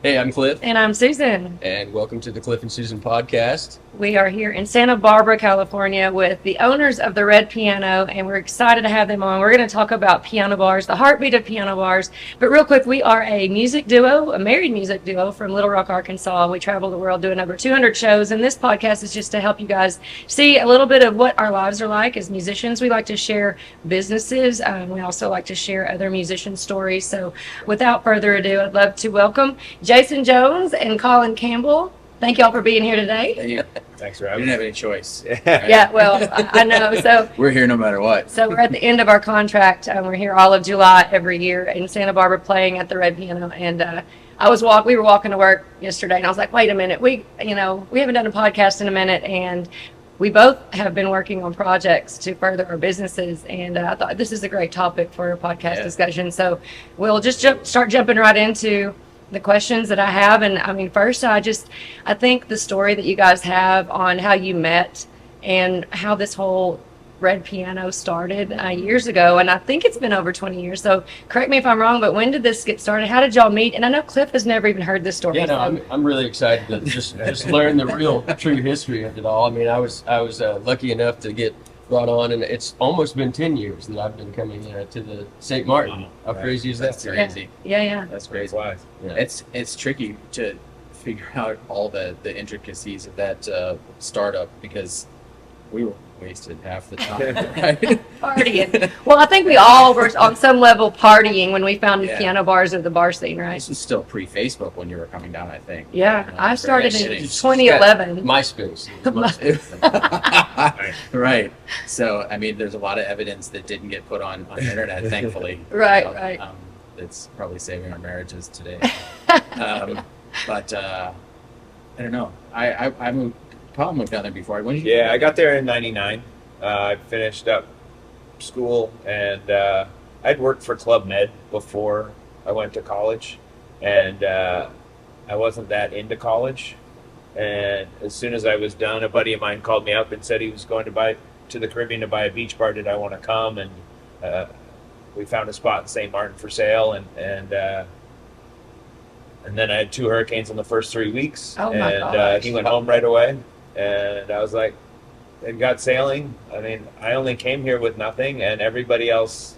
Hey, I'm Cliff. And I'm Susan. And welcome to the Cliff and Susan podcast. We are here in Santa Barbara, California with the owners of the Red Piano, and we're excited to have them on. We're going to talk about piano bars, the heartbeat of piano bars. But real quick, we are a music duo, a married music duo from Little Rock, Arkansas. We travel the world doing over 200 shows, and this podcast is just to help you guys see a little bit of what our lives are like as musicians. We like to share businesses. We also like to share other musician stories. So without further ado, I'd love to welcome Jason Jones and Colin Campbell. Thank y'all for being here today. Thanks for having We didn't have any choice. Yeah, well, I know. So We're here no matter what. So we're at the end of our contract. We're here all of July every year in Santa Barbara playing at the Red Piano. And we were walking to work yesterday, and I was like, wait a minute, we haven't done a podcast in a minute, and we both have been working on projects to further our businesses. And I thought this is a great topic for a podcast discussion. So we'll just start jumping right into the questions that I have. And I mean, first, I think the story that you guys have on how you met and how this whole Red Piano started years ago, and I think it's been over 20 years. So correct me if I'm wrong, but when did this get started? How did y'all meet? And I know Cliff has never even heard this story. Yeah, no, I'm really excited to just learn the real true history of it all. I mean, I was lucky enough to get brought on, and it's almost been 10 years that I've been coming to the St. Martin. How crazy is that? That's crazy. Yeah. That's crazy. Wow. Yeah. It's tricky to figure out all the intricacies of that startup because we were wasted half the time, right? Partying. Well, I think we all were on some level partying when we found the piano bars of the bar scene, right? This was still pre-Facebook when you were coming down, I think. Yeah, I started in Very 2011. MySpace. Right. So, I mean, there's a lot of evidence that didn't get put on the internet, thankfully. Right. That's probably saving our marriages today. But I don't know. I moved. Colin moved down there before. When did you? I got there in '99. I finished up school, and I'd worked for Club Med before I went to college, and I wasn't that into college. And as soon as I was done, a buddy of mine called me up and said he was going to the Caribbean to buy a beach bar. Did I want to come? And we found a spot in St. Maarten for sale, and then I had 2 hurricanes in the first 3 weeks. Oh my gosh. He went home right away, and I was like, and got sailing. I mean, I only came here with nothing, and everybody else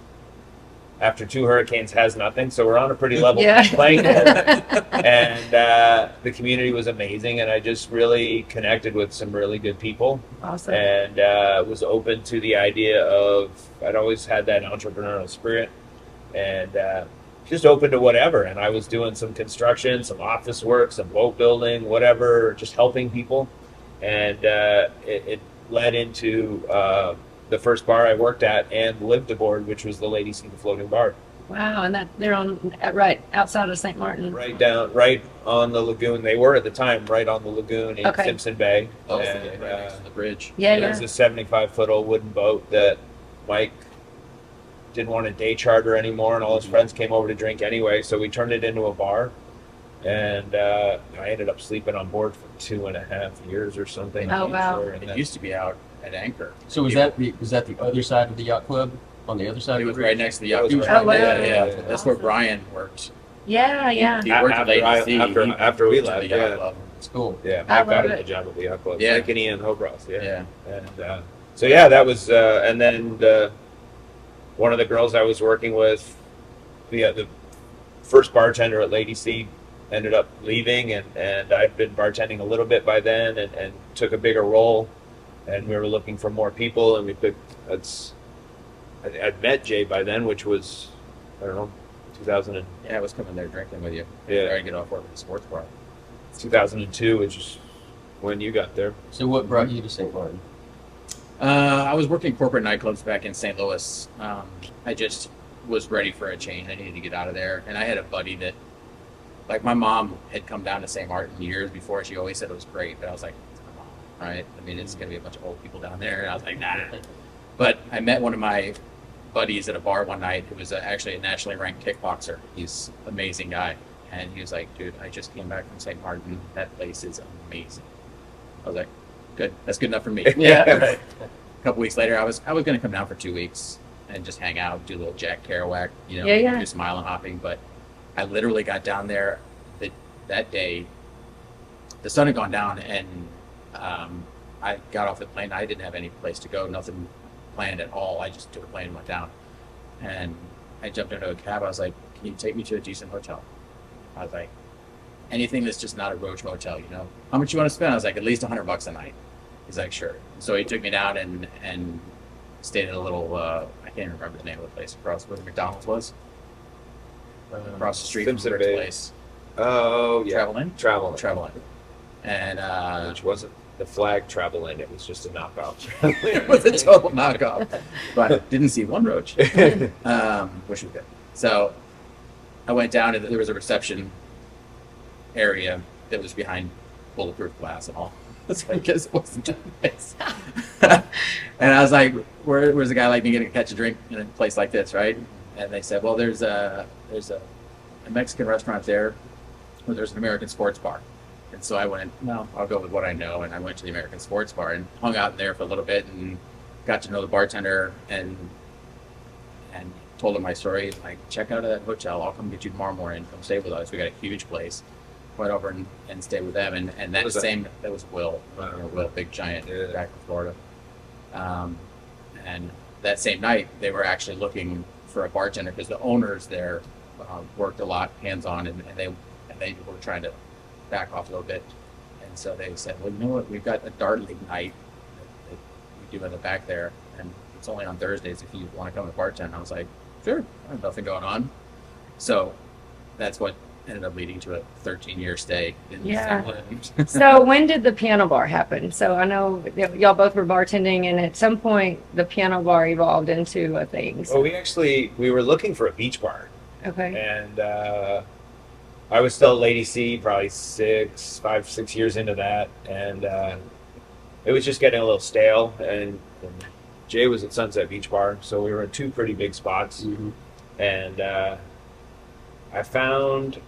after 2 hurricanes has nothing. So we're on a pretty level playing field. And the community was amazing, and I just really connected with some really good people. Awesome. And was open to the idea of, I'd always had that entrepreneurial spirit, and just open to whatever. And I was doing some construction, some office work, some boat building, whatever, just helping people. And it led into the first bar I worked at and lived aboard, which was the Lady Sea Floating Bar. Wow, and they're on right outside of St. Martin. Right on the lagoon. They were at the time right on the lagoon in Simpson Bay. Oh, and, right next to the bridge. Yeah. It was a 75-foot old wooden boat that Mike didn't want a day charter anymore, and all his friends came over to drink anyway, so we turned it into a bar. And I ended up sleeping on board for 2.5 years or something. Oh, wow. It used to be out at anchor. So was that the other side of the yacht club? On the other side It of was the bridge? right next to the yacht. It was right there. Yeah. That's where Brian worked. Yeah. He worked at Lady Sea. After we He worked at left, the yacht yeah. club. It's cool. Yeah, I Mike got love him it. the job at the yacht club. Yeah. Mike and Ian Hobroth, Yeah. And so yeah, that was, and then one of the girls I was working with, the first bartender at Lady Sea, ended up leaving, and I'd been bartending a little bit by then, and took a bigger role, and we were looking for more people, and I'd met Jay by then, which was, I don't know, 2000 Yeah, I was coming there drinking with you. Yeah. There I get off work at the sports bar. 2002, which is when you got there. So what brought you to St. Martin? I was working corporate nightclubs back in St. Louis. I just was ready for a change. I needed to get out of there. And I had a buddy that, like, my mom had come down to St. Martin years before. She always said it was great, but I was like, it's my mom, right? I mean, it's going to be a bunch of old people down there. And I was like, nah. But I met one of my buddies at a bar one night who was actually a nationally ranked kickboxer. He's an amazing guy. And he was like, dude, I just came back from St. Martin. That place is amazing. I was like, good. That's good enough for me. Yeah, right. A couple weeks later, I was going to come down for 2 weeks and just hang out, do a little Jack Kerouac, Yeah. do some island hopping. But I literally got down there the that day, the sun had gone down, and I got off the plane. I didn't have any place to go, nothing planned at all. I just took a plane and went down. And I jumped into a cab. I was like, can you take me to a decent hotel? I was like, anything that's just not a roach motel, you know? How much you want to spend? I was like, at least $100 a night. He's like, sure. So he took me down and stayed at a little, I can't even remember the name of the place, across where the McDonald's was. Across the street Simpson from Rick's Bay. place. Oh, yeah. Travel Inn? Travel. Travel Inn. And Which wasn't the flag Travel Inn. It was just a knockout. it was a total knockoff. But didn't see one roach. Wish we could. So I went down, and there was a reception area that was behind bulletproof glass and all. So I guess it wasn't that nice. And I was like, where's a guy like me going to catch a drink in a place like this, right? And they said, well, there's a Mexican restaurant there where there's an American sports bar. And so I went, no, I'll go with what I know. And I went to the American sports bar and hung out there for a little bit and got to know the bartender and told him my story. Like, check out that hotel. I'll come get you tomorrow morning. Come stay with us. We got a huge place. Went over and stayed with them. And that was Will. Will, big giant, back in Florida. And that same night, they were actually looking for a bartender because the owners there worked a lot hands-on, and they were trying to back off a little bit. And so they said, well, you know what, we've got a dart league night that we do in the back there, and it's only on Thursdays if you want to come to bartend. I was like, sure, I have nothing going on. So that's what ended up leading to a 13-year stay in Finland. So when did the piano bar happen? So I know y'all both were bartending, and at some point the piano bar evolved into a thing. So. Well, we were looking for a beach bar. Okay. And I was still at Lady C, probably 5, 6 years into that, and it was just getting a little stale. And Jay was at Sunset Beach Bar, so we were in two pretty big spots. Mm-hmm. And I found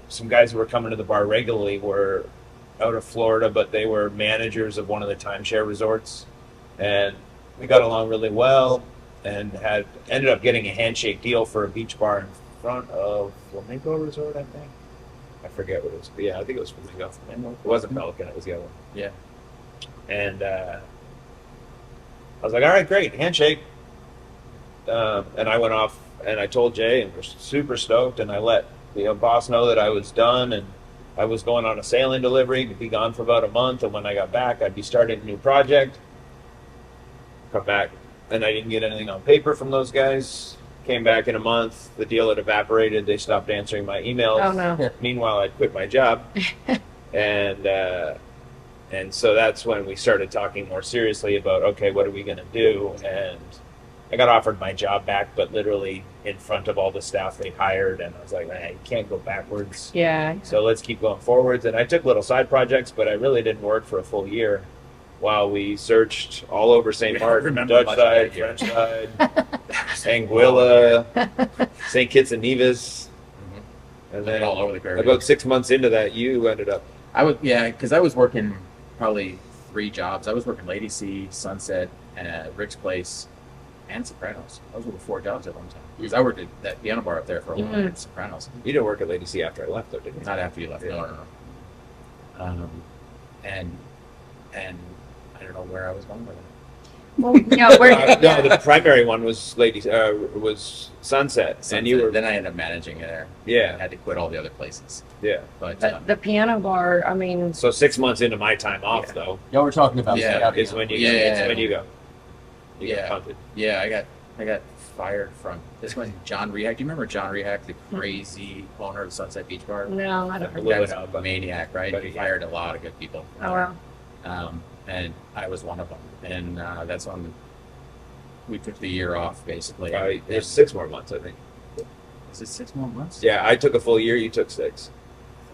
some guys who were coming to the bar regularly were out of Florida, but they were managers of one of the timeshare resorts, and we got along really well. And ended up getting a handshake deal for a beach bar in front of Flamingo Resort, I think. I forget what it was. But yeah, I think it was Flamingo. It wasn't Pelican, it was the other one. Yeah. And I was like, all right, great, handshake. And I went off and I told Jay, and we're super stoked, and I let the boss know that I was done, and I was going on a sailing delivery to be gone for about a month, and when I got back, I'd be starting a new project. Come back. And I didn't get anything on paper from those guys. Came back in a month. The deal had evaporated. They stopped answering my emails. Oh, no. Meanwhile, I'd quit my job. And so that's when we started talking more seriously about, okay, what are we going to do? And I got offered my job back, but literally in front of all the staff they hired. And I was like, you can't go backwards. Yeah. So let's keep going forwards. And I took little side projects, but I really didn't work for a full year. While we searched all over St. Martin, Dutch side, French side, Anguilla, St. Kitts and Nevis, and then all over the Caribbean. About 6 months into that, you ended up. Because I was working probably 3 jobs. I was working Lady C, Sunset, Rick's Place, and Sopranos. Those were the 4 jobs at one time. Because I worked at that piano bar up there for a while at Sopranos. You didn't work at Lady C after I left, though, did you? Not after you left. Yeah. No. And I don't know where I was going with it. Well, no, the primary one was was Sunset, and you were. Then I ended up managing it there. Yeah. I had to quit all the other places. Yeah. But the piano bar, I mean. So 6 months into my time off, though, Y'all were talking about is when you go. You got punted. Yeah, I got fired from this one. John Rehak. Do you remember John Rehak, the crazy owner of Sunset Beach Bar? No, I don't A know. little Guy's bit a maniac, right? but He yeah. fired a lot of good people. Oh, wow. And I was one of them. And that's when we took the year off, basically. There's 6 more months, I think. Is it 6 more months? Yeah, I took a full year. You took 6.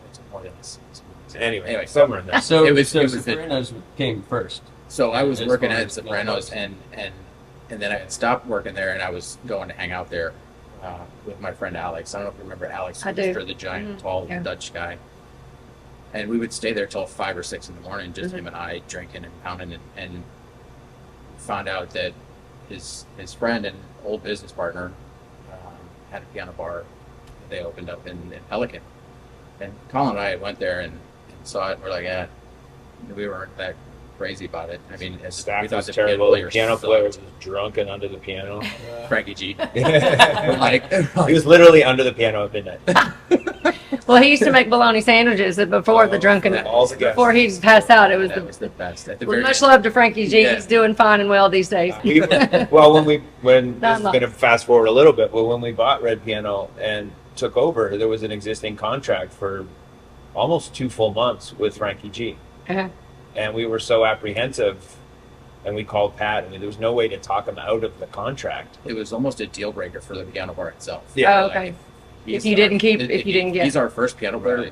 It's more than 6 months. Anyway, somewhere in there. So It was Sopranos came first. So I was As working far at as Sopranos, Sopranos. and then I had stopped working there, and I was going to hang out there with my friend Alex. I don't know if you remember Alex, I do. the giant, Mhm. tall Yeah. Dutch guy. And we would stay there till 5 or 6 in the morning, just him and I drinking and pounding, and found out that his friend and old business partner had a piano bar that they opened up in Pelican. And Colin and I went there and saw it. And we're like, yeah, we weren't that crazy about it. I mean, Staff we thought was the terrible. The piano player sucked. was drunk and under the piano. Frankie G. he Like, was literally under the piano at midnight. Well, he used to make bologna sandwiches before the drunken. All the guests. Before he passed out, it was that was the best. At the Well, very much end. love to Frankie G. Yeah. He's doing fine and well these days. Well, when Not this is going to fast forward a little bit, but when we bought Red Piano and took over, there was an existing contract for almost 2 full months with Frankie G. Uh-huh. And we were so apprehensive, and we called Pat. I mean, there was no way to talk him out of the contract. It was almost a deal breaker for the piano bar itself. Yeah. Oh, okay. He's If you didn't get- he's our first piano player.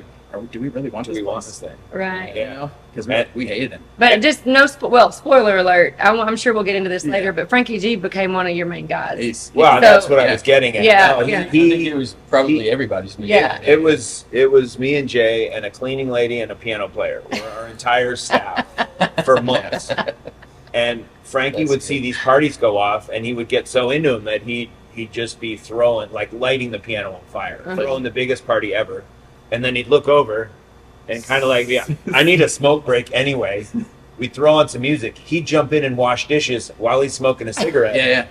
Do we really want Do this? we want this thing? Right. Yeah. Because And- we hated him. But just no, spoiler alert. I'm sure we'll get into this Yeah. later, but Frankie G became one of your main guys. Well, So- that's what I was getting at. Yeah, No, yeah. I think He, it was probably everybody's music. Yeah. it was me and Jay and a cleaning lady and a piano player. We're our entire staff for months. And Frankie That's would good. see these parties go off, and he would get so into them that he'd just be throwing, like lighting the piano on fire, Uh-huh. throwing the biggest party ever. And then he'd look over and kind of like, yeah, I need a smoke break anyway. We'd throw on some music. He'd jump in and wash dishes while he's smoking a cigarette. Yeah.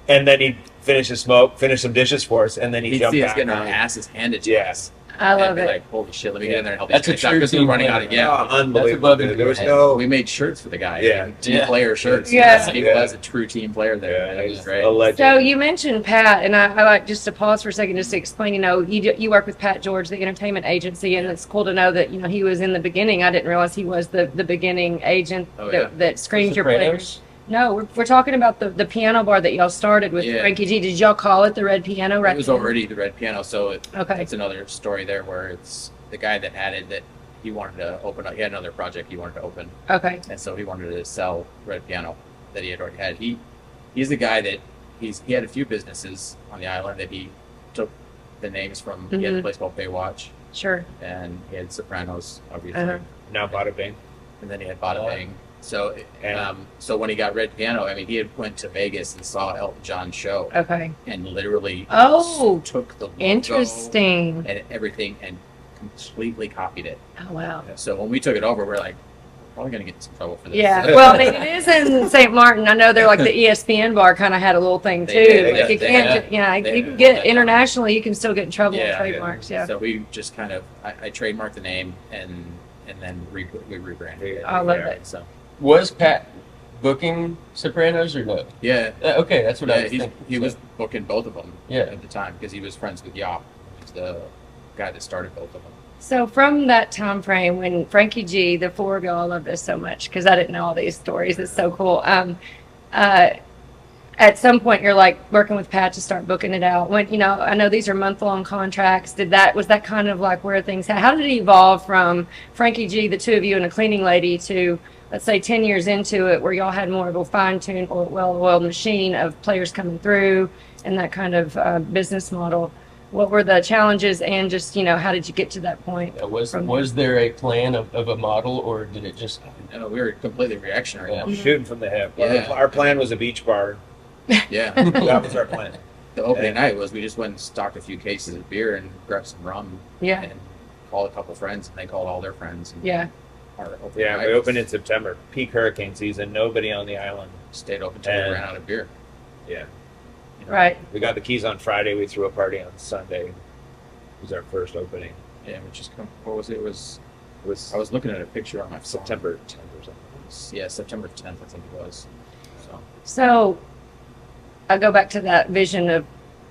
And then he'd finish his smoke, finish some dishes for us, and then he'd He'd jump see us back getting our on. asses handed to Yeah. us. I love and be it. Like, holy shit, let me get in there and help That's these a guys out true because we're team running out of player. Oh, yeah. unbelievable. above and Dude. There was beyond. no. We made shirts for the guy. Yeah. Team Yeah. player shirts. Yeah. He Yeah. was a true team player there. Man. It was great. A legend. So you mentioned Pat, and I like just to pause for a second just to explain. You work with Pat George, the entertainment agency, and it's cool to know that he was in the beginning. I didn't realize he was the beginning agent Oh, yeah. that screens your Sopranos? players. No, we're talking about the piano bar that y'all started with Yeah. Frankie G. Did y'all call it the Red Piano? It was already the red piano, so Okay. it's another story there where it's the guy that had it that he wanted to open up. He had another project he wanted to open, Okay. and so he wanted to sell red piano that he had already had. He's the guy that he had a few businesses on the island that he took the names from. He had a Mhm. place called Baywatch, Sure. and he had Sopranos, obviously, Uh-huh. Now bada bing. and then he had Bada Oh. Bing. So, And- so when he got red piano, I mean, he had went to Vegas and saw Elton John's show, Okay. and literally Oh, took the logo interesting. and everything and completely copied it. Oh, wow. So when we took it over, we're like, we're probably gonna get in some trouble for this. Yeah, well, I mean, it is in St. Martin. I know they're like the ESPN bar kind of had a little thing too. They did. Like you They can't, had- yeah, they you can had get that. internationally, you can still get in trouble with Yeah, trademarks. Yeah, So we just kind of, I trademarked the name and then we rebranded it. I love Yeah. it. So Was Pat booking Sopranos or no? yeah, Okay, that's what I yeah, was thinking. he was booking both of them Yeah. at the time because he was friends with Yop, who's the guy that started both of them. So from that time frame when Frankie G, the four of y'all, I love this so much because I didn't know all these stories. It's so cool. At some point, you're like working with Pat to start booking it out. When I know these are month-long contracts. Was that kind of like where things? How did it evolve from Frankie G, the two of you, and a cleaning lady to, let's say, 10 years into it, where y'all had more of a fine-tuned or well-oiled machine of players coming through and that kind of business model? What were the challenges, and just how did you get to that point? Was there a plan of a model, or did it just? No, we were completely reactionary. Yeah. Shooting from the hip. Yeah. Our plan was a beach bar. Yeah. That was our plan. The opening night was we just went and stocked a few cases of beer and grabbed some rum Yeah, and called a couple friends, and they called all their friends. And yeah. our opening Yeah, night we was- opened in September, peak hurricane season. Nobody on the island. stayed open until we And- ran out of beer. Yeah, You know? Right. we got the keys on Friday. We threw a party on Sunday. It was our first opening. Yeah, which is what was it? It was It was I was looking at a picture on my phone. September 10th or something. Yeah, September 10th, I think it was. So So I go back to that vision of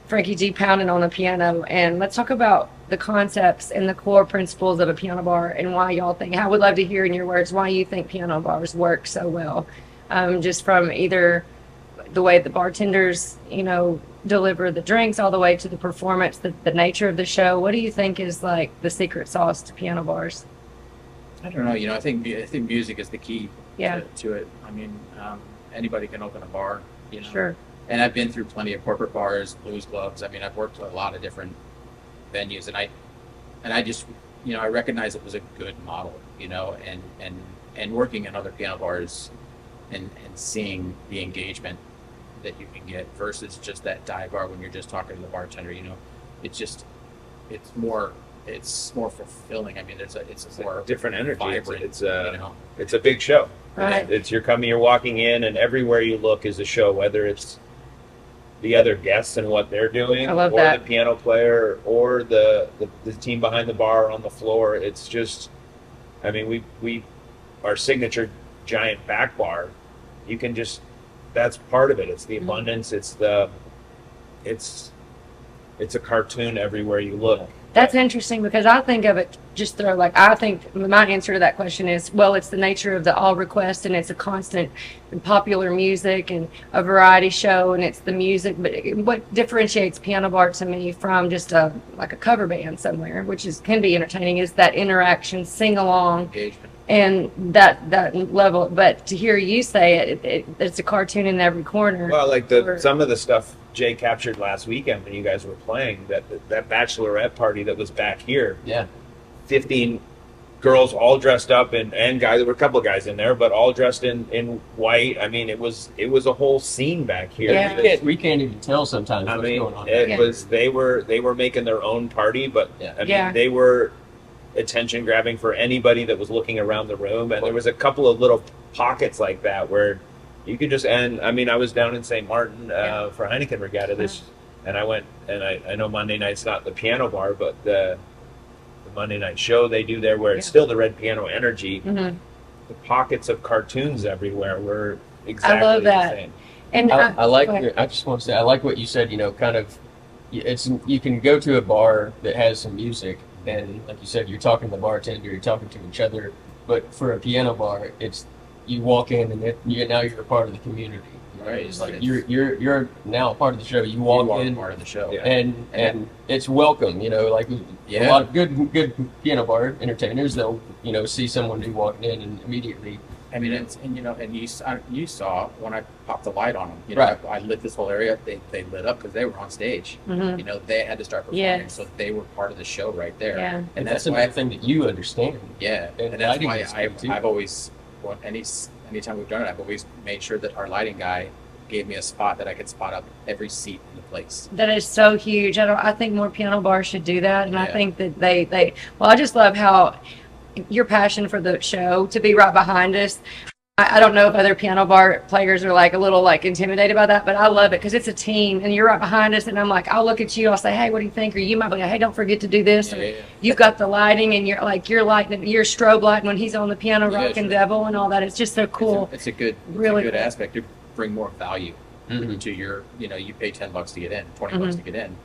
Frankie G pounding on the piano, and let's talk about the concepts and the core principles of a piano bar and why y'all think. I would love to hear in your words why you think piano bars work so well, just from either the way the bartenders, deliver the drinks, all the way to the performance, the nature of the show. What do you think is like the secret sauce to piano bars? I don't know. I think music is the key Yeah. to it. I mean, anybody can open a bar. Sure. And I've been through plenty of corporate bars, blues clubs. I mean, I've worked at a lot of different venues, and I just, I recognize it was a good model, and working in other piano bars and seeing the engagement that you can get versus just that dive bar when you're just talking to the bartender, it's more it's more fulfilling. I mean, it's It's more a different energy. vibrant. It's a big show. Right. You're walking in, and everywhere you look is a show. Whether it's the other guests and what they're doing, I love or that. the piano player, or the team behind the bar on the floor. It's just, I mean, we our signature giant back bar. You can just, that's part of it. It's the abundance. It's a cartoon everywhere you look. That's interesting because I think of it just through I think my answer to that question is, well, it's the nature of the all request, and it's a constant and popular music and a variety show, and it's the music. But what differentiates piano bar to me from just a cover band somewhere, which can be entertaining, is that interaction, sing along, Engagement. and that level. But to hear you say it's a cartoon in every corner. Well, like some of the stuff Jay captured last weekend when you guys were playing, that bachelorette party that was back here. Yeah. 15 girls all dressed up and guys. There were a couple of guys in there, but all dressed in white. I mean, it was a whole scene back here. Yeah. We can't even tell sometimes I what's mean, going on. it was they were making their own party, but Yeah. I mean, Yeah. they were attention grabbing for anybody that was looking around the room, and there was a couple of little pockets like that where you could just end. I mean, I was down in St. Maarten for Heineken Regatta and I went, and I know Monday night's not the piano bar, but the Monday night show they do there where it's still the Red Piano energy. Mhm. The pockets of cartoons everywhere were exactly I love that. the same. And I like. go ahead. I just want to say I like what you said. You know, kind of. It's you can go to a bar that has some music, and like you said, you're talking to the bartender, you're talking to each other. But for a piano bar, it's you walk in and now you're a part of the community. Right. It's like you're now a part of the show. You walk in, part of the show. Yeah. and it's welcome. You know, like a Yeah. lot of good piano bar entertainers, they'll see someone new walking in and immediately. I mean, and you saw when I popped the light on them. You know, Right. I lit this whole area. They lit up because they were on stage. Mhm. You know, they had to start performing, Yes. so they were part of the show right there. Yeah. And that's that's why. another thing that you understand. Yeah, And and that's lighting why is good, too. I've always, anytime we've done it, I've always made sure that our lighting guy gave me a spot that I could spot up every seat in the place. That is so huge. I think more piano bars should do that, and I Yeah. think that they. Well, I just love how your passion for the show to be right behind us. I don't know if other piano bar players are a little intimidated by that, but I love it because it's a team, and you're right behind us, and I'm like, I'll look at you, I'll say, hey, what do you think? Or you might be like, hey, don't forget to do this. Yeah, Or yeah. you've got the lighting, and you're lighting, you're strobe lighting when he's on the piano, Yeah, rocking sure. devil and all that. It's just so cool. It's a good, Really good cool. aspect to bring more value Mhm. to your. You pay $10 to get in, $20 to get in.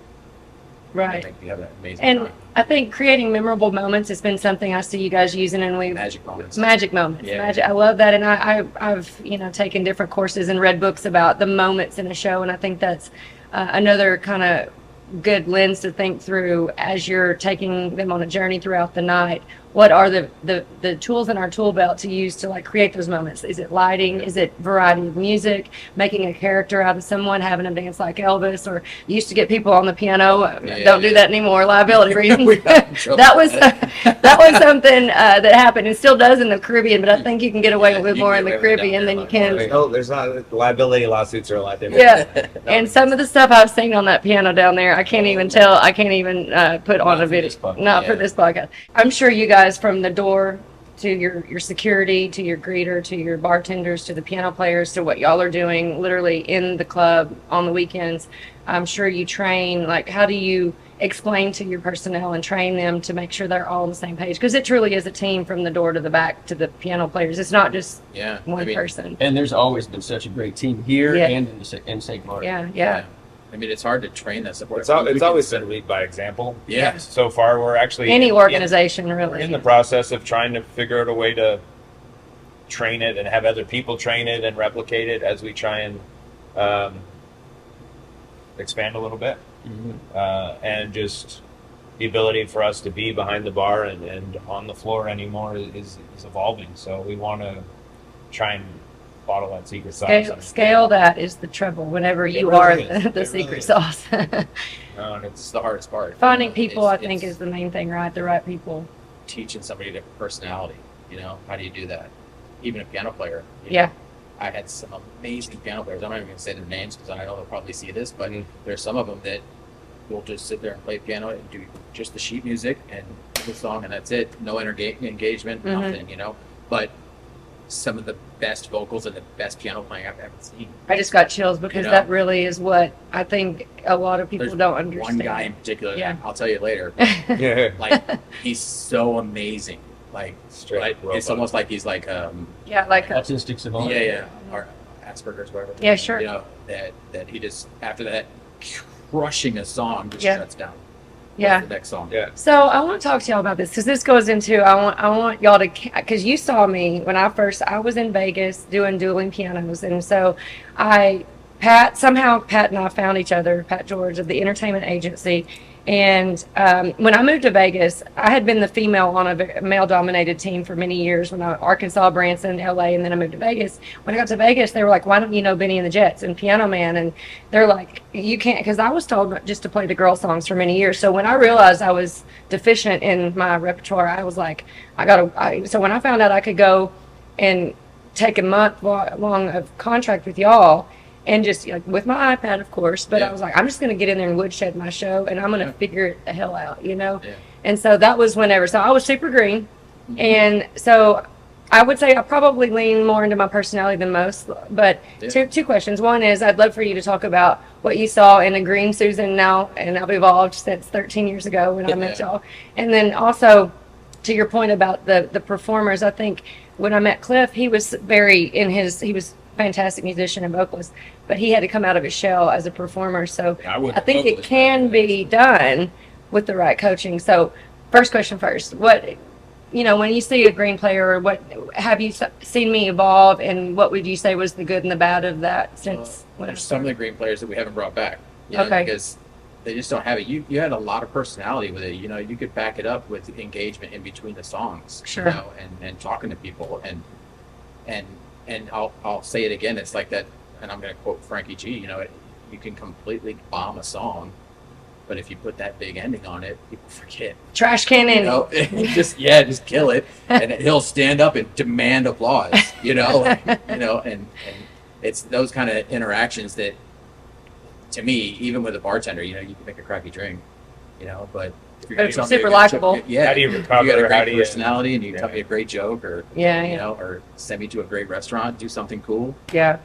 I Right. think you have an amazing And time. I think creating memorable moments has been something I see you guys using, and we Magic moments. magic moments. Yeah. Magic. I love that, and I've taken different courses and read books about the moments in a show, and I think that's another kind of good lens to think through as you're taking them on a journey throughout the night. What are the tools in our tool belt to use to create those moments? Is it lighting? Is it variety of music? Making a character out of someone, having them dance like Elvis, or you used to get people on the piano. Yeah, Don't do yeah. that anymore, liability reasons. We got in trouble. that was something that happened and still does in the Caribbean, but I think you can get away Yeah, with you more can in the get away with it Caribbean down than there you a lot can. more. There's not liability lawsuits are a lot different. Yeah, and some of the stuff I've seen on that piano down there, I can't even tell. I can't even put on Not a for video. this podcast. Not for Yeah. this podcast. I'm sure you guys, from the door to your security, to your greeter, to your bartenders, to the piano players, to what y'all are doing literally in the club on the weekends, I'm sure you train. How do you explain to your personnel and train them to make sure they're all on the same page? Because it truly is a team from the door to the back to the piano players. It's not just Yeah. one I mean, person. And there's always been such a great team here Yeah. and in St. Martin. Yeah. I mean, it's hard to train that support. It's always been lead by example. Yeah. So far, we're actually Any in- organization, We're really. in the process of trying to figure out a way to train it and have other people train it and replicate it as we try and expand a little bit. And just the ability for us to be behind the bar and on the floor anymore is evolving. So we want to try and bottle that secret sauce. Scale that is the trouble whenever you really are is. the It really secret is. sauce. And It's the hardest part. Finding people, I It's- think, it's is the main thing, right? The right people. teaching somebody their personality. How do you do that? Even a piano player. Yeah. I had some amazing piano players. I'm not even going to say their names because I know they'll probably see this, but there's some of them that we'll just sit there and play piano and do just the sheet music and the song, and that's it. No engagement, nothing, you know. But some of the best vocals and the best piano playing I've ever seen. I just got chills because that really is what I think a lot of people don't understand. One guy in particular, I'll tell you later. Yeah. Like, he's so amazing. Like, it's almost like he's like like autistic savant. Or Asperger's, whatever. Yeah, sure. You know, that he just, after that crushing a song, just shuts down. Yeah. The next song. Yeah. So I want to talk to y'all about this because this goes into I want y'all to, because you saw me when I was in Vegas doing dueling pianos, and so Pat and I found each other, Pat George of the entertainment agency. And when I moved to Vegas, I had been the female on a male-dominated team for many years. When Arkansas, Branson, LA, and then I moved to Vegas. When I got to Vegas, they were like, "Why don't you know Benny and the Jets and Piano Man?" And they're like, "You can't," because I was told just to play the girl songs for many years. So when I realized I was deficient in my repertoire, I was like, So when I found out I could go and take a month long of contract with y'all. And just with my iPad, of course, but I was like, I'm just going to get in there and woodshed my show, and I'm going to figure it the hell out, you know? Yeah. And so that was whenever. So I was super green. And so I would say I probably lean more into my personality than most. But two questions. One is I'd love for you to talk about what you saw in a green Susan now, and I've evolved since 13 years ago when I met y'all. And then also, to your point about the performers, I think when I met Cliff, he was he was fantastic musician and vocalist, but he had to come out of his shell as a performer. So I think it can be done with the right coaching. So first question first, what, when you see a green player, what have you seen me evolve, and what would you say was the good and the bad of that since there's some of the green players that we haven't brought back, okay, because they just don't have it. You had a lot of personality with it. You could back it up with engagement in between the songs, sure, and talking to people, and I'll say it again. It's like that, and I'm going to quote Frankie G. You can completely bomb a song, but if you put that big ending on it, people forget. Trash can ending. Just kill it, and he'll stand up and demand applause. And it's those kind of interactions that, to me, even with a bartender, you can make a crappy drink, but if it's super likable. How do you recover? You got a great personality, and you tell me a great joke, or or send me to a great restaurant, do something cool. Yeah.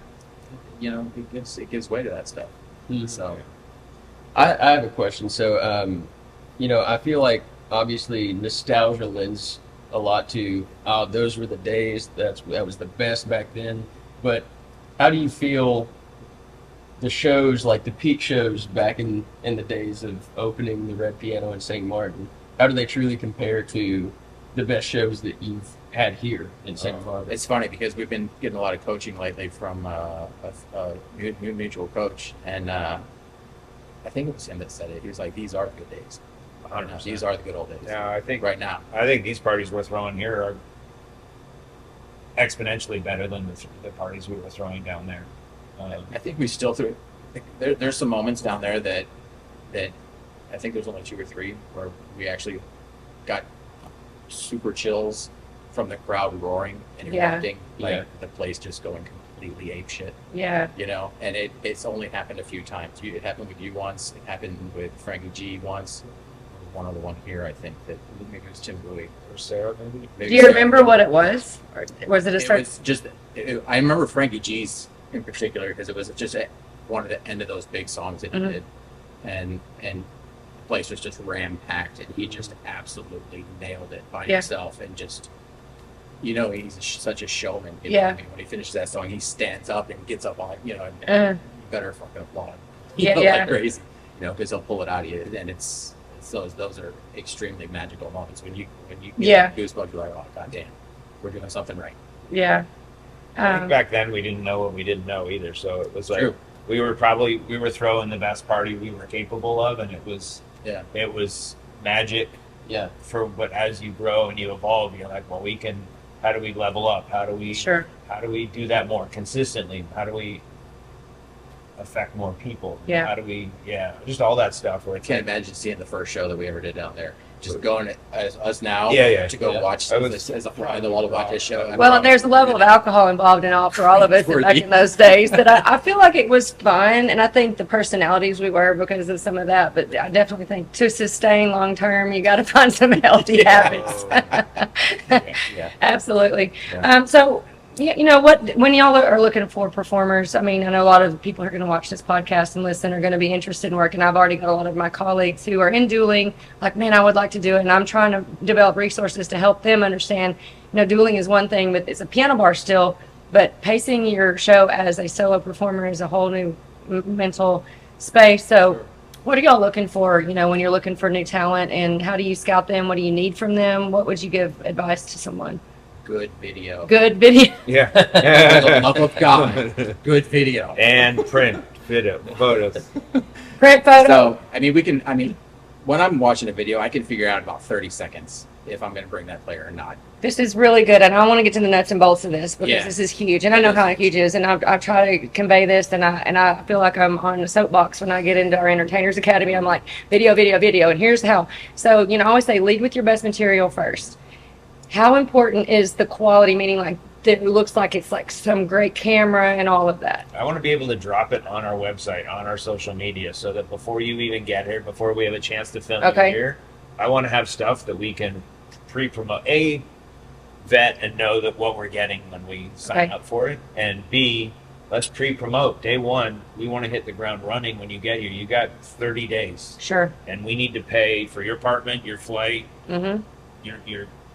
It gives way to that stuff. So, I have a question. So, I feel like obviously nostalgia lends a lot to those were the days. That was the best back then. But how do you feel the shows, like the peak shows back in the days of opening the Red Piano in St. Maarten, how do they truly compare to the best shows that you've had here in St. Maarten? It's funny because we've been getting a lot of coaching lately from a mutual coach, and I think it was him that said it. He was like, "These are the good days. 100%. These are the good old days." Yeah, I think right now. I think these parties we're throwing here are exponentially better than the parties we were throwing down there. I think we still threw. There's some moments down there that I think there's only 2 or 3 where we actually got super chills from the crowd roaring and erupting, the place just going completely ape shit. Yeah. And it's only happened a few times. It happened with you once. It happened with Frankie G once. One other one here, I think, that maybe it was Tim Bowie or Sarah. Maybe do you remember what it was? Or was it a start? It was just. I remember Frankie G's in particular because it was just one of the end of those big songs that he did, and the place was just ram packed, and he just absolutely nailed it by himself, and just he's such a showman. I mean, when he finishes that song, he stands up and gets up on and you better fucking applaud. Like crazy, because he'll pull it out of you, and it's those are extremely magical moments when you get goosebumps. You're like, oh goddamn, we're doing something right. Yeah. I think back then we didn't know what we didn't know either, so it was like we were throwing the best party we were capable of, and it was magic. Yeah. But as you grow and you evolve, you're like, well, how do we level up? How do we do that more consistently? How do we affect more people? Yeah. How do we just all that stuff. I can't imagine seeing the first show that we ever did down there. just going as us now to go watch as a fly in the wall to watch this show. Well, and there's a level of alcohol involved in all for all of us back in those days that I feel like it was fun, and I think the personalities we were because of some of that. But I definitely think to sustain long term, you got to find some healthy habits. Absolutely. Yeah. So. Yeah, you know what? When y'all are looking for performers, I mean, I know a lot of the people who are going to watch this podcast and listen are going to be interested in work, and I've already got a lot of my colleagues who are in dueling. Like, man, I would like to do it, and I'm trying to develop resources to help them understand. You know, dueling is one thing, but it's a piano bar still. But pacing your show as a solo performer is a whole new mental space. So, what are y'all looking for? You know, when you're looking for new talent, and how do you scout them? What do you need from them? What would you give advice to someone? Good video. Good video. Yeah. For the love of God. Good video. And print photos. Print photo. So, I mean, when I'm watching a video, I can figure out about 30 seconds if I'm going to bring that player or not. This is really good, and I want to get to the nuts and bolts of this because this is huge, and I know how huge it is, and I try to convey this, and I feel like I'm on a soapbox when I get into our Entertainers Academy. I'm like, video, and here's how. So, you know, I always say lead with your best material first. How important is the quality, meaning like that it looks like it's like some great camera and all of that? I want to be able to drop it on our website, on our social media, so that before you even get here, before we have a chance to film it here, I want to have stuff that we can pre-promote. A, vet and know that what we're getting when we sign up for it, and B, let's pre-promote. Day one, we want to hit the ground running when you get here. You got 30 days. Sure. And we need to pay for your apartment, your flight, your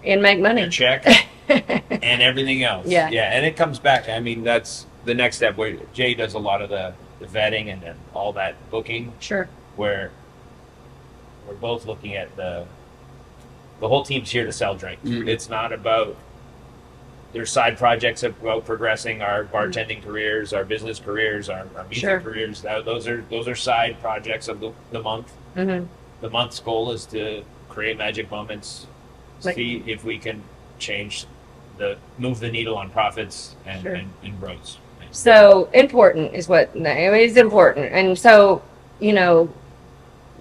and make money. Your check, and everything else. Yeah. Yeah, and it comes back. I mean, that's the next step where Jay does a lot of the vetting and then all that booking. Sure. Where we're both looking at the whole team's here to sell drinks. It's not about their side projects about progressing our bartending careers, our business careers, our music careers. Those are side projects of the month. The month's goal is to create magic moments. See if we can move the needle on profits and growth. So important is what is important. And so, you know,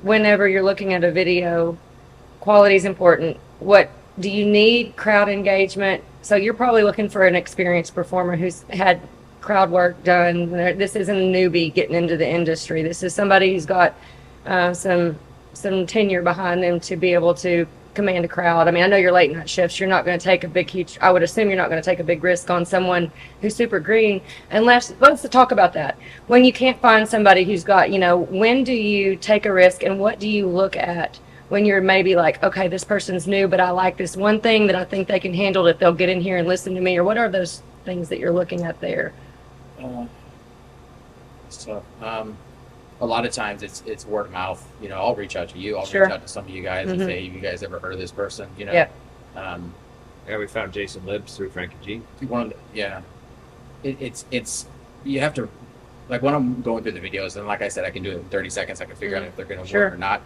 whenever you're looking at a video, quality is important. What do you need? Crowd engagement. So you're probably looking for an experienced performer who's had crowd work done. This isn't a newbie getting into the industry. This is somebody who's got some tenure behind them to be able to command a crowd. I mean, I know you're late night shifts. You're not going to take I would assume you're not going to take a big risk on someone who's super green. Let's talk about that. When you can't find somebody who's got, you know, when do you take a risk and what do you look at when you're maybe like, okay, this person's new, but I like this one thing that I think they can handle if they'll get in here and listen to me, or what are those things that you're looking at there? A lot of times it's word of mouth. You know, I'll reach out to you. I'll reach out to some of you guys and say, "Have you guys ever heard of this person?" You know. Yeah. We found Jason Libbs through Frankie G. It's you have to, like, when I'm going through the videos, and like I said, I can do it in 30 seconds. I can figure out if they're going to work or not.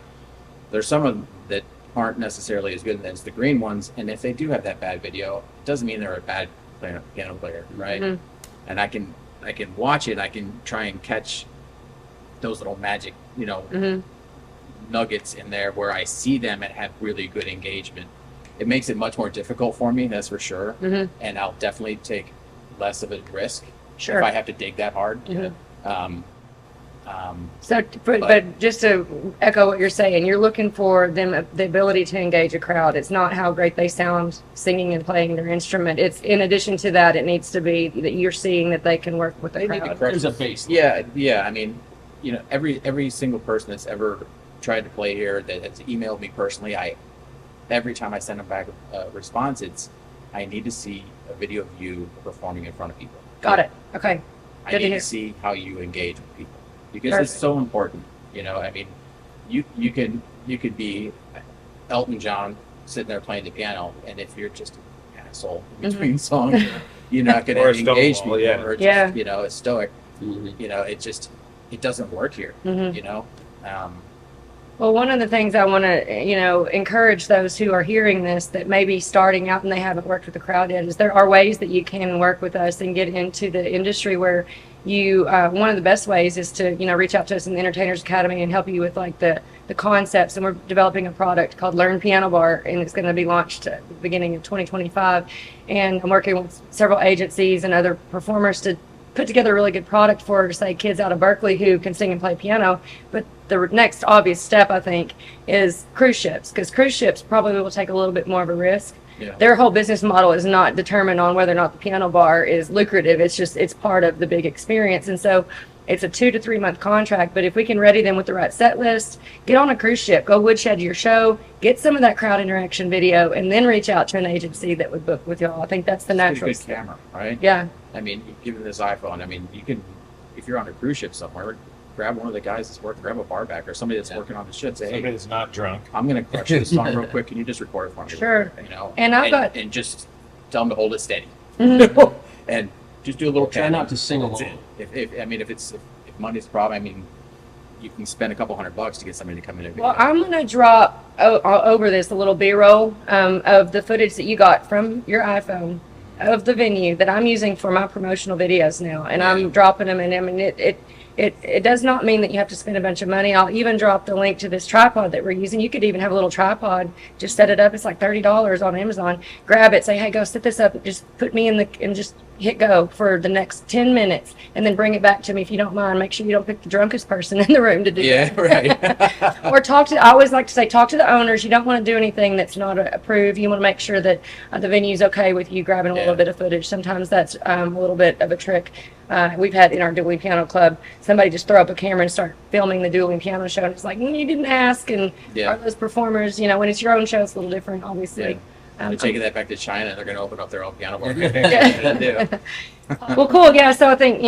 There's some of them that aren't necessarily as good as the green ones, and if they do have that bad video, it doesn't mean they're a bad piano player, right? And I can watch it. I can try and catch those little magic, you know, nuggets in there where I see them and have really good engagement. It makes it much more difficult for me, that's for sure. And I'll definitely take less of a risk if I have to dig that hard. But just to echo what you're saying, you're looking for them the ability to engage a crowd. It's not how great they sound singing and playing their instrument. It's in addition to that, it needs to be that you're seeing that they can work with the crowd. There's a base. Yeah. I mean, you know, every single person that's ever tried to play here that has emailed me personally, every time I send them back a response, I need to see a video of you performing in front of people. Got it. Okay. I need to see how you engage with people because it's so important. You know, I mean, you could be Elton John sitting there playing the piano, and if you're just an asshole in between songs, you're not going to engage people. Or just, you know, a stoic. You know, it doesn't work here. You know, Well, one of the things I want to, encourage those who are hearing this that may be starting out and they haven't worked with the crowd yet is there are ways that you can work with us and get into the industry where one of the best ways is to, reach out to us in the Entertainers Academy and help you with like the concepts. And we're developing a product called Learn Piano Bar, and it's going to be launched at the beginning of 2025. And I'm working with several agencies and other performers to put together a really good product for, say, kids out of Berkeley who can sing and play piano. But the next obvious step, I think, is cruise ships, because cruise ships probably will take a little bit more of a risk. Yeah. Their whole business model is not determined on whether or not the piano bar is lucrative. It's part of the big experience. And so it's a 2 to 3 month contract, but if we can ready them with the right set list, get on a cruise ship, go woodshed your show, get some of that crowd interaction video, and then reach out to an agency that would book with y'all. I think that's the natural. It's a good camera, right? Yeah. I mean, given this iPhone, I mean, you can, if you're on a cruise ship somewhere, grab one of the guys that's working, grab a bar back or somebody that's working on the ship. Say, Somebody hey, that's not drunk. I'm going to crush this song real quick. Can you just record it for me? Sure. And And and just tell them to hold it steady. Mhm. And just do a little. Try not to sing That's along. it. If money's the problem, I mean, you can spend a couple $100 to get somebody to come in and. Well, I'm going to drop over this a little B-roll of the footage that you got from your iPhone of the venue that I'm using for my promotional videos now, and I'm dropping them. And I mean, it does not mean that you have to spend a bunch of money. I'll even drop the link to this tripod that we're using. You could even have a little tripod, just set it up. It's like $30 on Amazon. Grab it, say, hey, go set this up. Just put me and just hit go for the next 10 minutes, and then bring it back to me if you don't mind. Make sure you don't pick the drunkest person in the room to do Yeah, that. right. Or I always like to say, talk to the owners. You don't want to do anything that's not approved. You want to make sure that the venue's okay with you grabbing a little bit of footage. Sometimes that's a little bit of a trick. We've had in our dueling piano club, somebody just throw up a camera and start filming the dueling piano show. And it's like, you didn't ask. And are those performers, when it's your own show, it's a little different, obviously. Yeah. They're taking that back to China. They're going to open up their own piano bar. Well, cool. Yeah. So I think,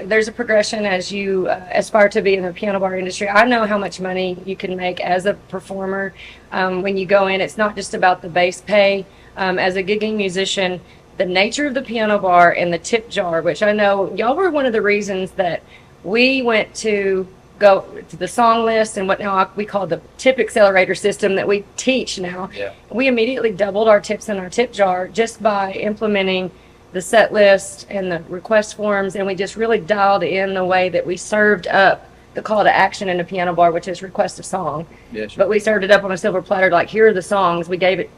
there's a progression as you aspire to be in the piano bar industry. I know how much money you can make as a performer when you go in. It's not just about the base pay. As a gigging musician, the nature of the piano bar and the tip jar, which I know y'all were one of the reasons that we went to go to the song list and what now we call the tip accelerator system that we teach now. Yeah. We immediately doubled our tips in our tip jar just by implementing the set list and the request forms, and we just really dialed in the way that we served up the call to action in a piano bar, which is request a song. Yeah, sure. But we served it up on a silver platter, like, here are the songs. We made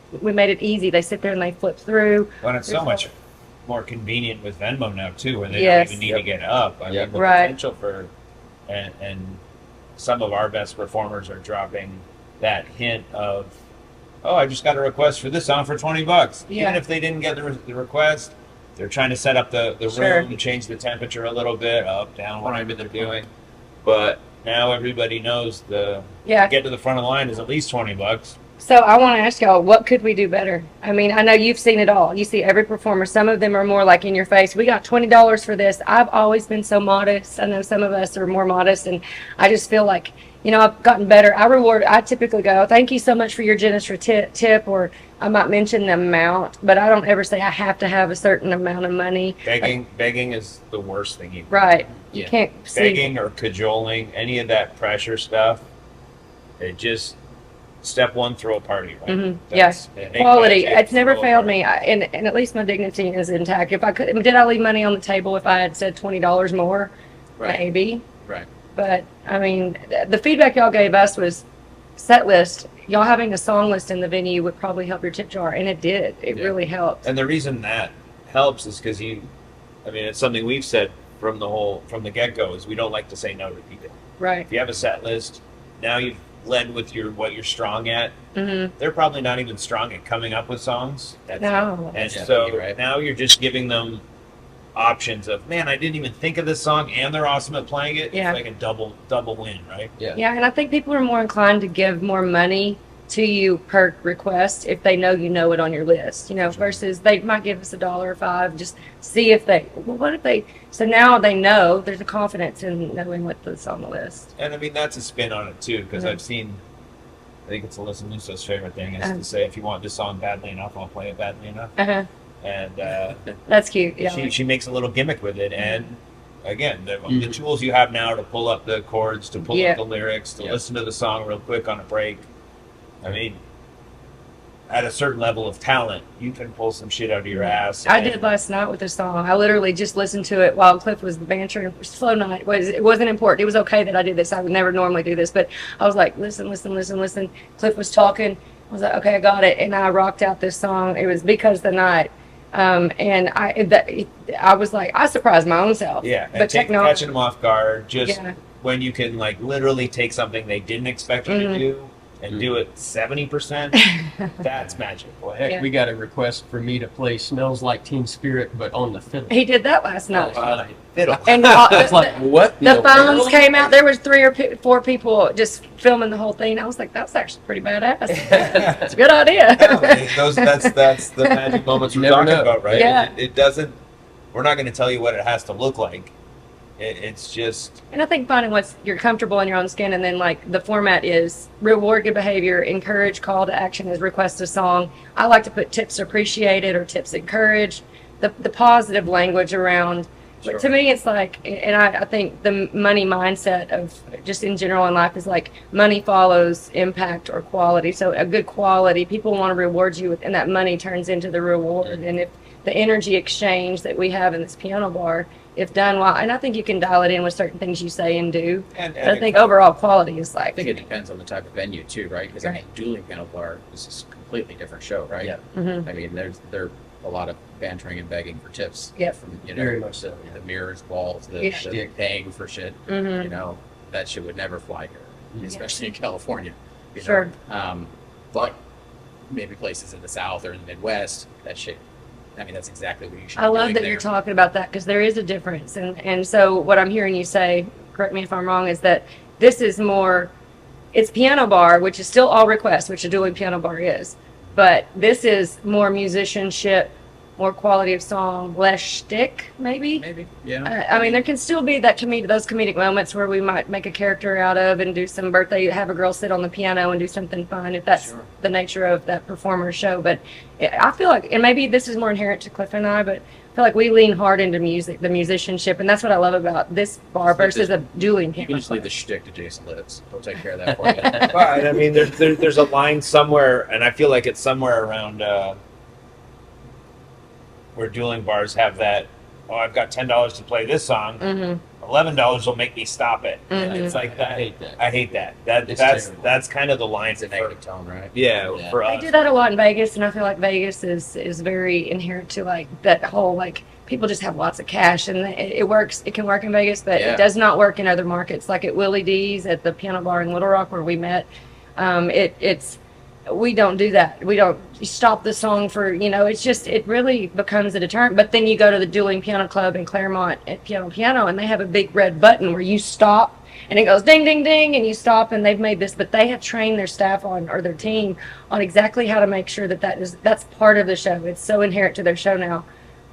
it easy. They sit there and they flip through. Well, it's so much more convenient with Venmo now too, where they Yes. don't even need to get up. I mean, the Right. potential for, and some of our best performers are dropping that hint of, oh, I just got a request for this song for $20. Yeah. Even if they didn't get the request, they're trying to set up the Sure. room, change the temperature a little bit, up, down, whatever they're doing. But now everybody knows to get to the front of the line is at least $20. So I want to ask y'all, what could we do better? I mean, I know you've seen it all. You see every performer. Some of them are more like in your face. We got $20 for this. I've always been so modest. I know some of us are more modest, and I just feel like, I've gotten better. I typically go, thank you so much for your generous tip, or I might mention the amount, but I don't ever say I have to have a certain amount of money. Begging is the worst thing you can do. Right. You Yeah. can't see. Begging or cajoling, any of that pressure stuff, it just step one, throw a party. Right? Mhm. That's- Yeah. make Quality. that It's never throw a failed party. me, and at least my dignity is intact. If I could, did I leave money on the table if I had said $20 more? Right. Maybe. Right. But I mean, the feedback y'all gave us was set list. Y'all having a song list in the venue would probably help your tip jar, and it did. It really helped. And the reason that helps is because it's something we've said from the get-go is we don't like to say no to people. Right. If you have a set list, now you've led with what you're strong at. Mm-hmm. They're probably not even strong at coming up with songs. No. And Yeah, so you're right. now you're just giving them options of, man, I didn't even think of this song, and they're awesome at playing it. Yeah. It's like a double win, right? Yeah, and I think people are more inclined to give more money to you per request if they know you know it on your list, versus they might give us $1 or $5, just see if so now they know there's a confidence in knowing what's on the list. And that's a spin on it too, because I've seen, I think it's Alyssa Musso's favorite thing is to say, if you want this song badly enough, I'll play it badly enough. Uh-huh. And That's cute. Yeah. she makes a little gimmick with it, and again, the tools you have now to pull up the chords, to pull up the lyrics, to listen to the song real quick on a break. I mean, at a certain level of talent, you can pull some shit out of your ass. I did last night with the song. I literally just listened to it while Cliff was bantering. Slow night. It wasn't important. It was okay that I did this. I would never normally do this, but I was like, listen. Cliff was talking. I was like, okay, I got it, and I rocked out this song. It was Because the Night. And I was like, I surprised my own self. Yeah, but catching them off guard, just when you can like literally take something they didn't expect you to do and do it 70%, that's magic. Well, heck, we got a request for me to play "Smells Like Teen Spirit," but on the fiddle. He did that last night. Fiddle. And It's like, what? the phones came out. There was 3 or 4 people just filming the whole thing. I was like, that's actually pretty badass. It's a good idea. That's the magic moments we're talking about, right? Yeah. It doesn't. We're not going to tell you what it has to look like. It's just. And I think finding what's you're comfortable in your own skin, and then like the format is reward good behavior, encourage, call to action is request a song. I like to put tips appreciated or tips encouraged, the positive language around. But to me, it's like, and I think the money mindset of just in general in life is like money follows impact or quality. So a good quality, people want to reward you with, and that money turns into the reward. And if the energy exchange that we have in this piano bar, if done well, and I think you can dial it in with certain things you say and do. And I think overall quality is like. I think it depends on the type of venue too, right? Because I mean, dueling piano bar is a completely different show, right? Yeah. Mm-hmm. I mean, there a lot of bantering and begging for tips. Yep. From, Very much so. The mirrors, walls, the paying for shit. Mm-hmm. You know, that shit would never fly here, especially in California. You know? Sure. But maybe places in the South or in the Midwest, that shit. I mean, that's exactly what you should. I love that you're talking about that, because there is a difference, and so what I'm hearing you say, correct me if I'm wrong, is that this is more. It's piano bar, which is still all requests, which a dueling piano bar is. But this is more musicianship, more quality of song, less shtick, maybe. Maybe, yeah. I mean, there can still be that those comedic moments where we might make a character out of and do some birthday, have a girl sit on the piano and do something fun, if that's the nature of that performer's show. But I feel like, and maybe this is more inherent to Cliff and I, but I feel like we lean hard into music, the musicianship, and that's what I love about this bar versus a dueling piano. You can just leave the shtick to Jason Lives. He'll take care of that for you. Well, I mean, there's a line somewhere, and I feel like it's somewhere around where dueling bars have that. Oh, I've got $10 to play this song. Mm-hmm. $11 will make me stop it. Mm-hmm. It's like that. I hate that. That's kind of the line. It's a negative tone, right? Yeah, for us. I do that a lot in Vegas, and I feel like Vegas is very inherent to like that whole like people just have lots of cash, and it works. It can work in Vegas, but it does not work in other markets. Like at Willie D's at the piano bar in Little Rock where we met. We don't do that. We don't stop the song for, it's just, it really becomes a deterrent. But then you go to the Dueling Piano Club in Claremont at Piano, and they have a big red button where you stop, and it goes ding, ding, ding, and you stop, and they've made this, but they have trained their staff on, or their team, on exactly how to make sure that's part of the show. It's so inherent to their show now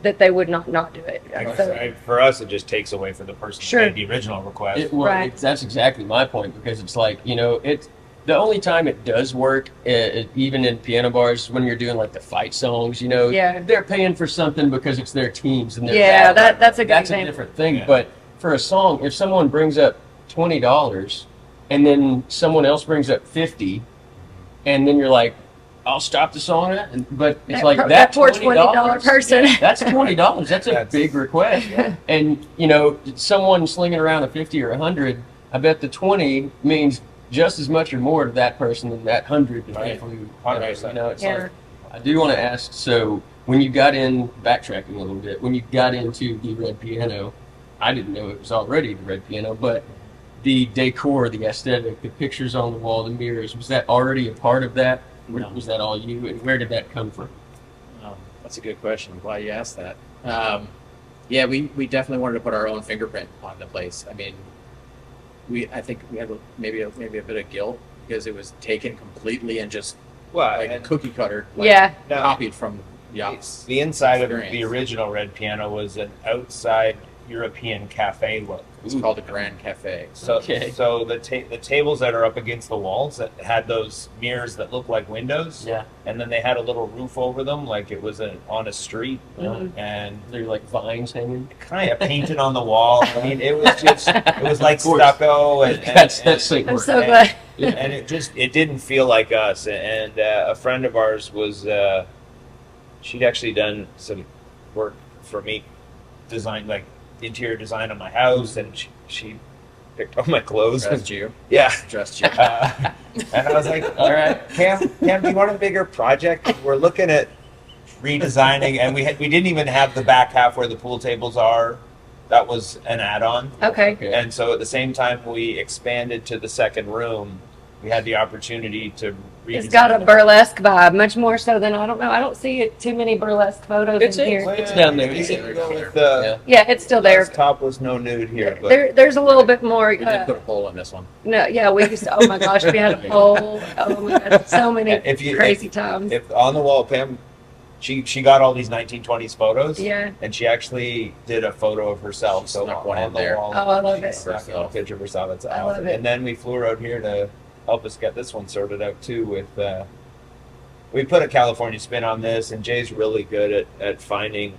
that they would not do it. For us, it just takes away from the person who made the original request. That's exactly my point, because it's like, it's, the only time it does work, even in piano bars, when you're doing like the fight songs, they're paying for something because it's their teams and that's a different thing. Yeah. But for a song, if someone brings up $20 and then someone else brings up $50, and then you're like, I'll stop the song, but it's that poor $20 person. Yeah, that's $20. That's a big request, and someone slinging around a 50 or 100. I bet the 20 means just as much or more to that person than that 100. Right. It's like, I do want to ask, so when you got in, backtracking a little bit, when you got into the red piano, I didn't know it was already the red piano, but the decor, the aesthetic, the pictures on the wall, the mirrors, was that already a part of that? No. Was that all you, and where did that come from? That's a good question. I'm glad you asked that. We definitely wanted to put our own fingerprint on the place. I mean, I think we had maybe a bit of guilt because it was taken completely and just a cookie cutter, copied from Yacht's. The inside of the original red piano was an outside European cafe look. It's called a Grand Cafe. So, Okay. so the tables that are up against the walls that had those mirrors that look like windows, Yeah. and then they had a little roof over them, like it was on a street, Mhm. and They're like vines hanging. kind of painted on the wall. I mean, it was like Of course. stucco, and That's sick I'm work. so glad. and it didn't feel like us. And a friend of ours was she'd actually done some work for me, design like interior design on my house, and she picked up my clothes. Dressed you. Yeah. Dressed you. And I was like, All right. Cam, do you want a bigger project? We're looking at redesigning, and we didn't even have the back half where the pool tables are. That was an add-on. Okay. Okay. And so at the same time we expanded to the second room, we had the opportunity to redesign. It's got a burlesque vibe, much more so than I don't see it too many burlesque photos It's in here. It's down there. We didn't go with Yeah. Yeah, it's still there. topless, no nude here, but There's a little bit more. We did put a poll in this one. No, yeah, we used to. Oh my gosh, we had a poll. Oh my god, so many If you- crazy times. if on the wall, Pam, she got all these 1920s photos. Yeah. And she actually did a photo of herself. She So snuck one on in the there. wall, Oh, I love she it. snuck in a picture of herself. It's I awesome. love it. And then we flew her out here to help us get this one sorted out too. With we put a California spin on this, and Jay's really good at finding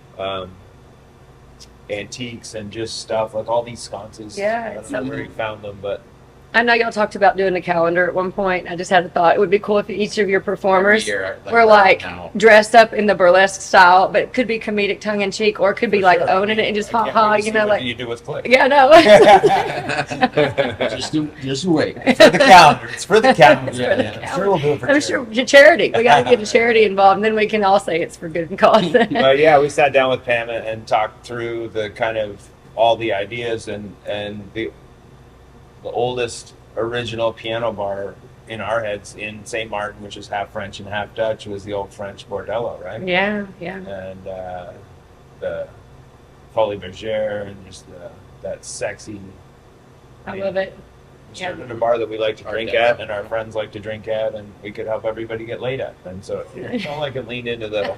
antiques and just stuff like all these sconces. Yeah, I it's don't know so where he found them, but I know y'all talked about doing a calendar at one point. I just had a thought. It would be cool if each of your performers Every year, were right like now. dressed up in the burlesque style, but it could be comedic tongue in cheek, or it could be For like sure. owning it and just I ha can't ha, wait to you see know, what like you do with Click. yeah, no. Just wait. For the calendar. It's for the calendar. Yeah, the yeah. I'm sure we'll do it for I'm sure charity. We got to get a charity involved, and then we can all say it's for good cause. But yeah, we sat down with Pam and talked through the kind of all the ideas, and the oldest original piano bar in our heads in St. Maarten, which is half French and half Dutch, was the old French bordello, right? Yeah, yeah. And the Folie Bergère, and just that sexy. I love it. We started a bar that we like to drink Art at, and our friends like to drink at, and we could help everybody get laid at. And so it felt like it leaned into the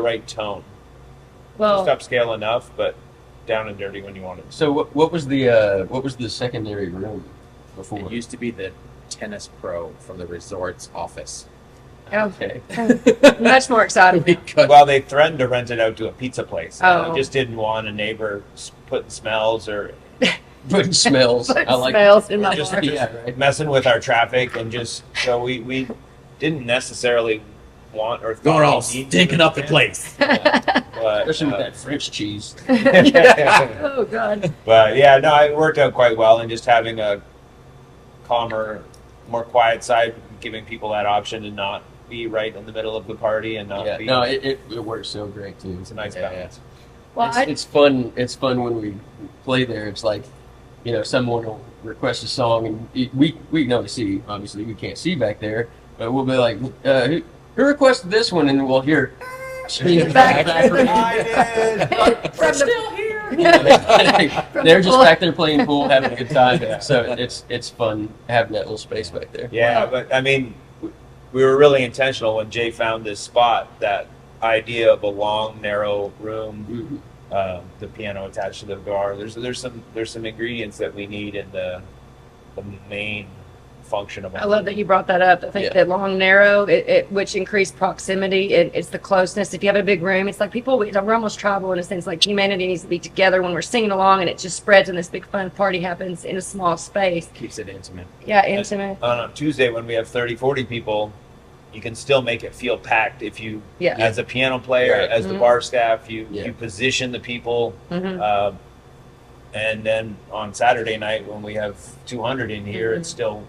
right tone. Well, Just upscale enough, but down and dirty when you want it. So what was the secondary room before? It used to be the tennis pro from the resort's office. Okay. much more exciting. Because Well, they threatened to rent it out to a pizza place. Oh. They just didn't want a neighbor putting smells or Putting smells. I like Smells in my just- bar. Yeah, right. messing with our traffic, and just so we didn't necessarily want or going all thought we needed stinking to up the expand, place. But, Especially with that French cheese. Oh god. but yeah, no, it worked out quite well, and just having a calmer, more quiet side, giving people that option to not be right in the middle of the party and not Yeah. be. No, it works so great too. it's a nice Yeah, balance. Well, It's fun. It's fun when we play there. It's like, someone will request a song, and we know to see. Obviously, we can't see back there, but we'll be like, who requested this one? And we'll hear. Back. I did. From still here. From They're the just floor. back there playing pool, having a good time. So it's fun having that little space back there. Yeah, but I mean, we were really intentional when Jay found this spot. That idea of a long, narrow room, Mhm. the piano attached to the bar. There's some ingredients that we need in the main function of. I love that you brought that up. I think Yeah. that long, narrow, which increased proximity, it's the closeness. If you have a big room, it's like we're almost tribal in a sense. Like humanity needs to be together when we're singing along, and it just spreads, and this big fun party happens in a small space. Keeps it intimate. Yeah, intimate. On a Tuesday when we have 30, 40 people, you can still make it feel packed if you, Yeah. as a piano player, Right. as the Mhm. bar staff, you Yeah. position the people. Hmm. And then on Saturday night when we have 200 in here, Mhm. it's still,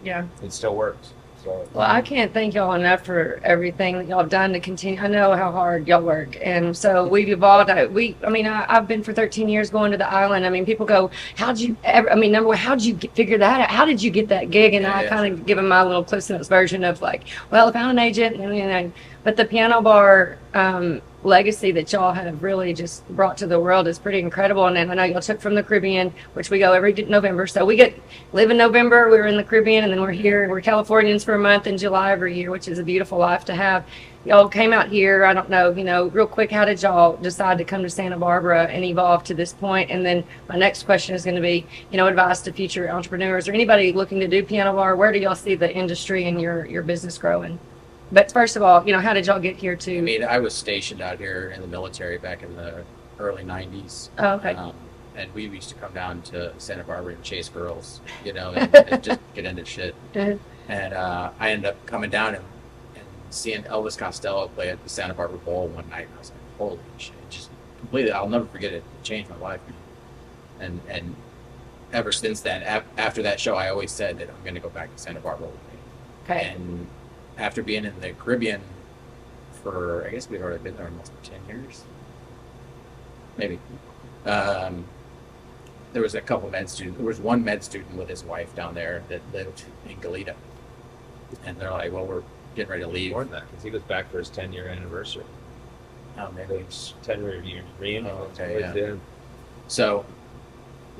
Yeah. it still works. So Well, I can't thank y'all enough for everything that y'all have done to continue. I know how hard y'all work, and so we've evolved. I've been for 13 years going to the island. I mean, people go, "How'd you ever?" I mean, number one, how'd you figure that out? How did you get that gig? And Yeah, I yeah. kind of give them my little Cliff Notes version of like, "Well, I found an agent," but the piano bar legacy that y'all have really just brought to the world is pretty incredible. And then I know y'all took from the Caribbean, which we go every November. So we live in November, we were in the Caribbean, and then we're here. We're Californians for a month in July every year, which is a beautiful life to have. Y'all came out here, I don't know, real quick, how did y'all decide to come to Santa Barbara and evolve to this point? And then my next question is going to be, advice to future entrepreneurs or anybody looking to do piano bar. Where do y'all see the industry and your business growing? But first of all, how did y'all get here to? I mean, I was stationed out here in the military back in the early 90s. Oh, okay. And we used to come down to Santa Barbara and chase girls, and just get into shit. Mhm. And I ended up coming down and seeing Elvis Costello play at the Santa Barbara Bowl one night. I was like, holy shit, just completely, I'll never forget it. It changed my life. And ever since then, after that show, I always said that I'm going to go back to Santa Barbara with me. Okay. And after being in the Caribbean for, I guess we've already been there almost 10 years. Maybe. There was a couple med students. There was one med student with his wife down there that lived in Goleta. And they're like, well, we're getting ready to leave. More than that, because he was back for his 10-year anniversary. Oh, maybe. It's 10-year reunion. Oh, okay, yeah. So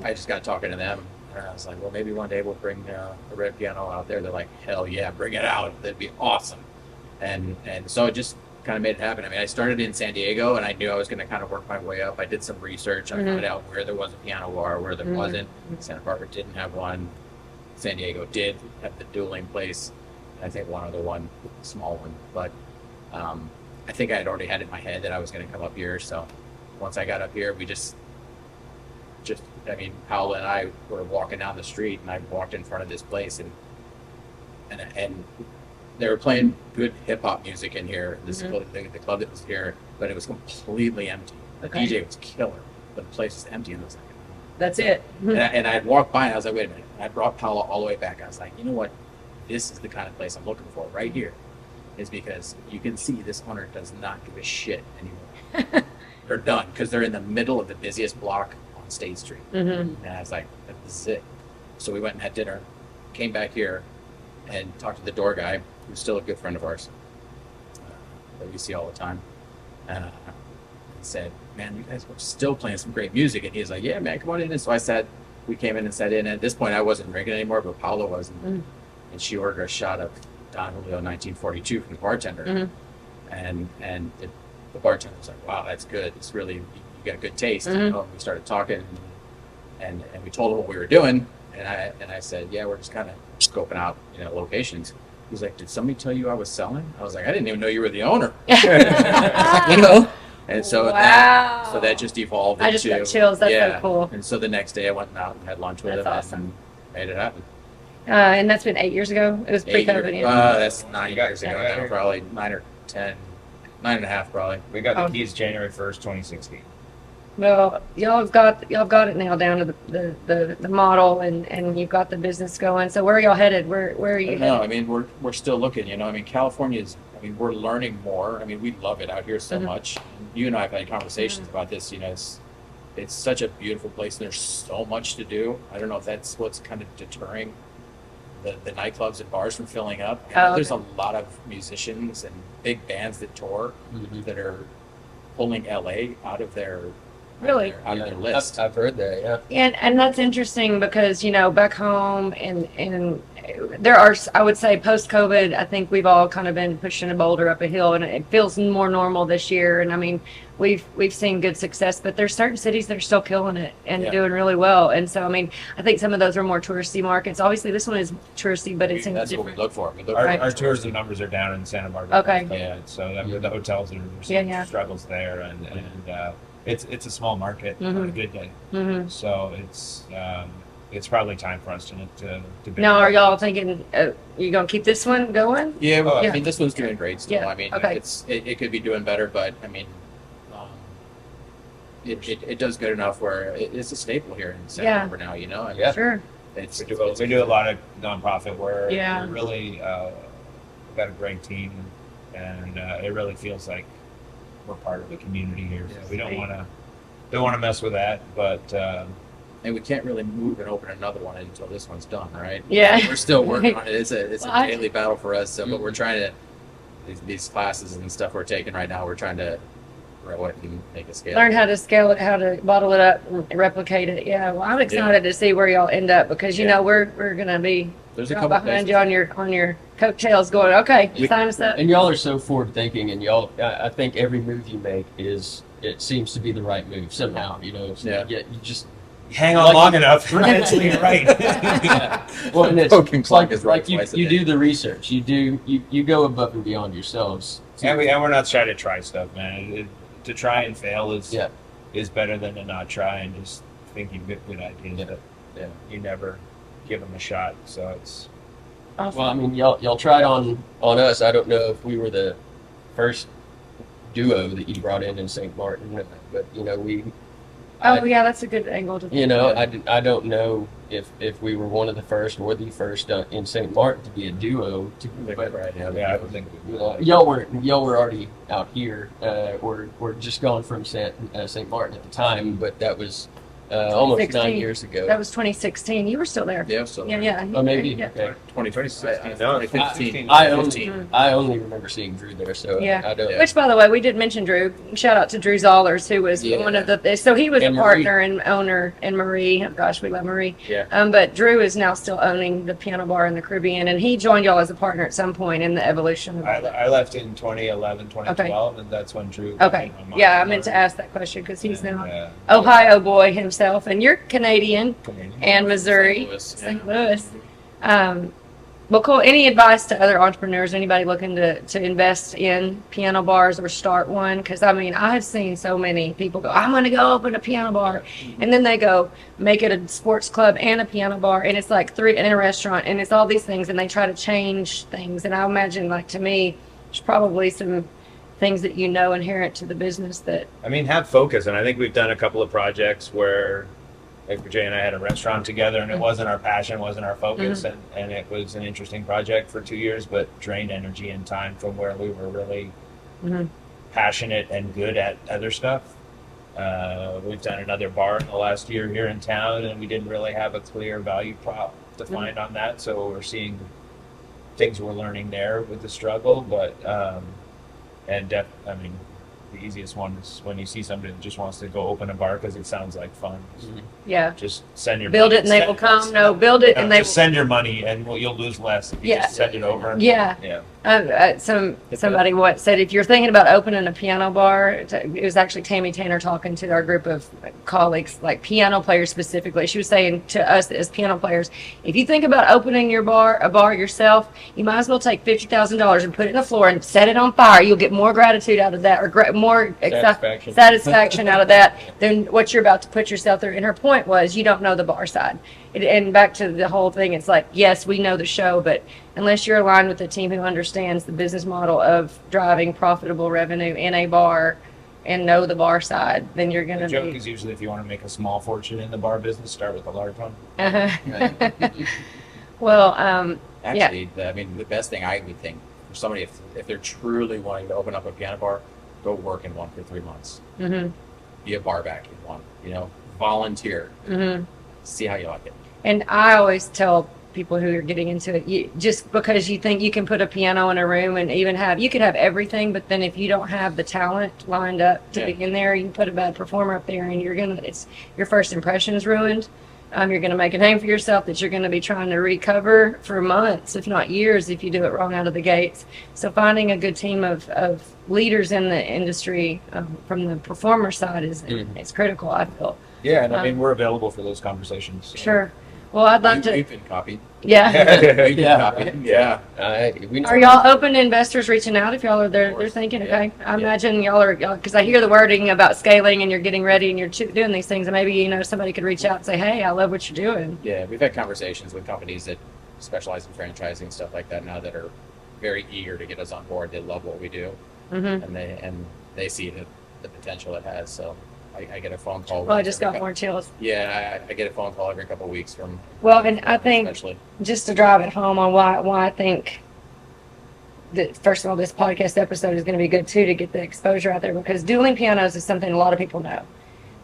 I just got talking to them, and I was like, well, maybe one day we'll bring a red piano out there. They're like, hell yeah, bring it out. That'd be awesome. And so it just kind of made it happen. I mean, I started in San Diego, and I knew I was going to kind of work my way up. I did some research. I found out where there was a piano bar, where there wasn't. Santa Barbara didn't have one. San Diego did have the dueling place. I think one other one, small one. But I think I had already had it in my head that I was going to come up here. So once I got up here, we just I mean, Paolo and I were walking down the street, and I walked in front of this place, and they were playing good hip hop music in here. This is the club that was here, but it was completely empty. The Okay. DJ was killer, but the place was empty, and I was like, That's it. and I had walked by, and I was like, wait a minute. And I brought Paolo all the way back. I was like, you know what? This is the kind of place I'm looking for right here. Is because you can see this owner does not give a shit anymore. They're done because they're in the middle of the busiest block on State Street. And I was like, this is it. So we went and had dinner, came back here, and talked to the door guy, who's still a good friend of ours that we see all the time. And said, man, you guys were still playing some great music. And he's like, yeah, man, come on in. And so we came in and sat in. At this point, I wasn't drinking anymore, but Paula was. And she ordered a shot of Don Julio 1942 from the bartender. And the bartender was like, wow, that's good. It's really, you got good taste. And we started talking, and we told him what we were doing. And I said, yeah, we're just kind of scoping out, locations. He's like, did somebody tell you I was selling? I was like, I didn't even know you were the owner. And so Wow. so that just evolved. I just into, got chills. That's so cool. And so the next day I went out and had lunch with That's him awesome. and made it happen. And that's been 8 years ago. It was pre-COVID. That's 9 years ago Yeah. now, probably 9 or 10, 9.5 probably. We got the keys January 1st, 2016. Well, y'all have got it now down to the model, and you've got the business going. So where are y'all headed? Where are you No, headed? I mean we're still looking. I mean California is. I mean we're learning more. I mean we love it out here so much. You and I have had conversations about this. It's such a beautiful place, and there's so much to do. I don't know if that's what's kind of deterring the nightclubs and bars from filling up. There's a lot of musicians and big bands that tour that are pulling LA out of their Really? out of their list. I've heard that, yeah. And that's interesting because back home and there are, I would say, post COVID, I think we've all kind of been pushing a boulder up a hill, and it feels more normal this year. And I mean, we've seen good success, but there's certain cities that are still killing it and doing really well. And so I mean, I think some of those are more touristy markets. Obviously, this one is touristy, but it's in That's different. what we look for. We look Our tourism numbers are down in Santa Barbara. Okay. Yeah, so the hotels are some struggles there, and it's a small market on a good day. So it's probably time for us to build. Now, are y'all thinking you gonna keep this one going? Yeah, well, Yeah. I mean, this one's doing great still. Yeah, I mean, okay. it could be doing better, but I mean, it does good enough where it's a staple here in Santa Yeah. Barbara now. I mean, Yeah. Sure. it's, We do a lot of nonprofit work. Yeah. We really we've got a great team, and it really feels like we're part of the community here. So we don't want to mess with that, but. And we can't really move and open another one until this one's done, right? Yeah. We're still working on it. It's a Well, daily battle for us. So, but we're trying to these classes and stuff we're taking right now. We're grow it and make it scale. Learn how to scale it, how to bottle it up, and replicate it. Yeah, well, I'm excited to see where y'all end up because you know we're gonna be There's a right couple behind places. you on your coattails, going, okay, sign us up. And y'all are so forward thinking, and y'all, I think every move you make it seems to be the right move somehow, you know. So Yeah. you just, Hang on long enough. Eventually, you're right. well, and Poking it's like, clock is right like you, twice a you day. do the research, you go above and beyond yourselves. and we're not trying to try stuff, man. To try and fail is better than to not try and just think you've got good ideas, but you never give them a shot. So it's Awesome. Well, I mean, y'all tried on us. I don't know if we were the first duo that you brought in St. Martin, but you know Oh yeah, that's a good angle to. you know, I don't know if we were one of the first or the first in St. Martin to be a duo. But yeah, I would think you know, y'all were already out here. We're just gone from St. Martin at the time, but that was almost 9 2016. years ago. That was 2016. You were still there. Yeah, so Yeah. Oh, maybe. Yeah. Okay. 2016. No, 2015. I only remember seeing Drew there, so Yeah. I don't. Which, by the way, we did mention Drew. Shout out to Drew Zollers, who was Yeah. one of the. So he was And a partner and owner, and Marie. Oh, gosh, we love Marie. Yeah. But Drew is now still owning the piano bar in the Caribbean, and he joined y'all as a partner at some point in the evolution of all that. I left in 2011, 2012, and that's when Drew. Okay. came on Yeah, I board. meant to ask that question because he's And, now Ohio boy himself, and you're Canadian Canadian. and Missouri, St. Louis, St. Louis. Well, cool. Any advice to other entrepreneurs, anybody looking to invest in piano bars or start one? Because, I mean, I've seen so many people go, I'm going to go open a piano bar. And then they go make it a sports club and a piano bar. And it's like three, and a restaurant. And it's all these things. And they try to change things. And I imagine, like, to me, there's probably some things that you know inherent to the business that, I mean, have focus, and I think we've done a couple of projects where, like Jay and I had a restaurant together, and it wasn't our passion, wasn't our focus, and it was an interesting project for 2 years, but drained energy and time from where we were really passionate and good at other stuff. We've done another bar in the last year here in town, and we didn't really have a clear value prop defined on that, so we're seeing things we're learning there with the struggle, but I mean, the easiest one is when you see somebody that just wants to go open a bar because it sounds like fun. yeah, Just send your build money. it and they will come. No, build it and they will. just send your money and you'll lose less if you Yeah. just send it over. Yeah. Yeah. Somebody said if you're thinking about opening a piano bar, it was actually Tammy Tanner talking to our group of colleagues, like piano players specifically. She was saying to us as piano players, if you think about opening a bar yourself, you might as well take $50,000 and put it in the floor and set it on fire. You'll get more gratitude out of that, or more satisfaction out of that than what you're about to put yourself through. And her point was, you don't know the bar side. And back to the whole thing, it's like, yes, we know the show, but unless you're aligned with a team who understands the business model of driving profitable revenue in a bar and know the bar side, then you're going The to joke be. is usually if you want to make a small fortune in the bar business, start with a large one. Well, Actually, I mean, the best thing I would think for somebody, if they're truly wanting to open up a piano bar, go work in one for 3 months. Be a bar back in one. Volunteer. See how you like it. and I always tell people who are getting into it, just because you think you can put a piano in a room and you could have everything, but then if you don't have the talent lined up to be in there, you can put a bad performer up there and your first impression is ruined. You're going to make a name for yourself that you're going to be trying to recover for months, if not years, if you do it wrong out of the gates. So finding a good team of leaders in the industry from the performer side is critical, I feel. Yeah, and I mean, we're available for those conversations. So. Sure. Well, I'd like to. We've been copied. Yeah. We've been copied. Yeah. We know. Are y'all open to investors reaching out if y'all are there? They're thinking, okay. I imagine y'all are, because I hear the wording about scaling and you're getting ready and you're doing these things, and maybe somebody could reach out and say, hey, I love what you're doing. Yeah, we've had conversations with companies that specialize in franchising and stuff like that now that are very eager to get us on board. They love what we do, and they see the potential it has. So I get a phone call. Well, I just got more chills. Yeah, I get a phone call every couple of weeks from. Well, and I think especially. just to drive it home on why I think that, first of all, this podcast episode is going to be good too to get the exposure out there, because dueling pianos is something a lot of people know.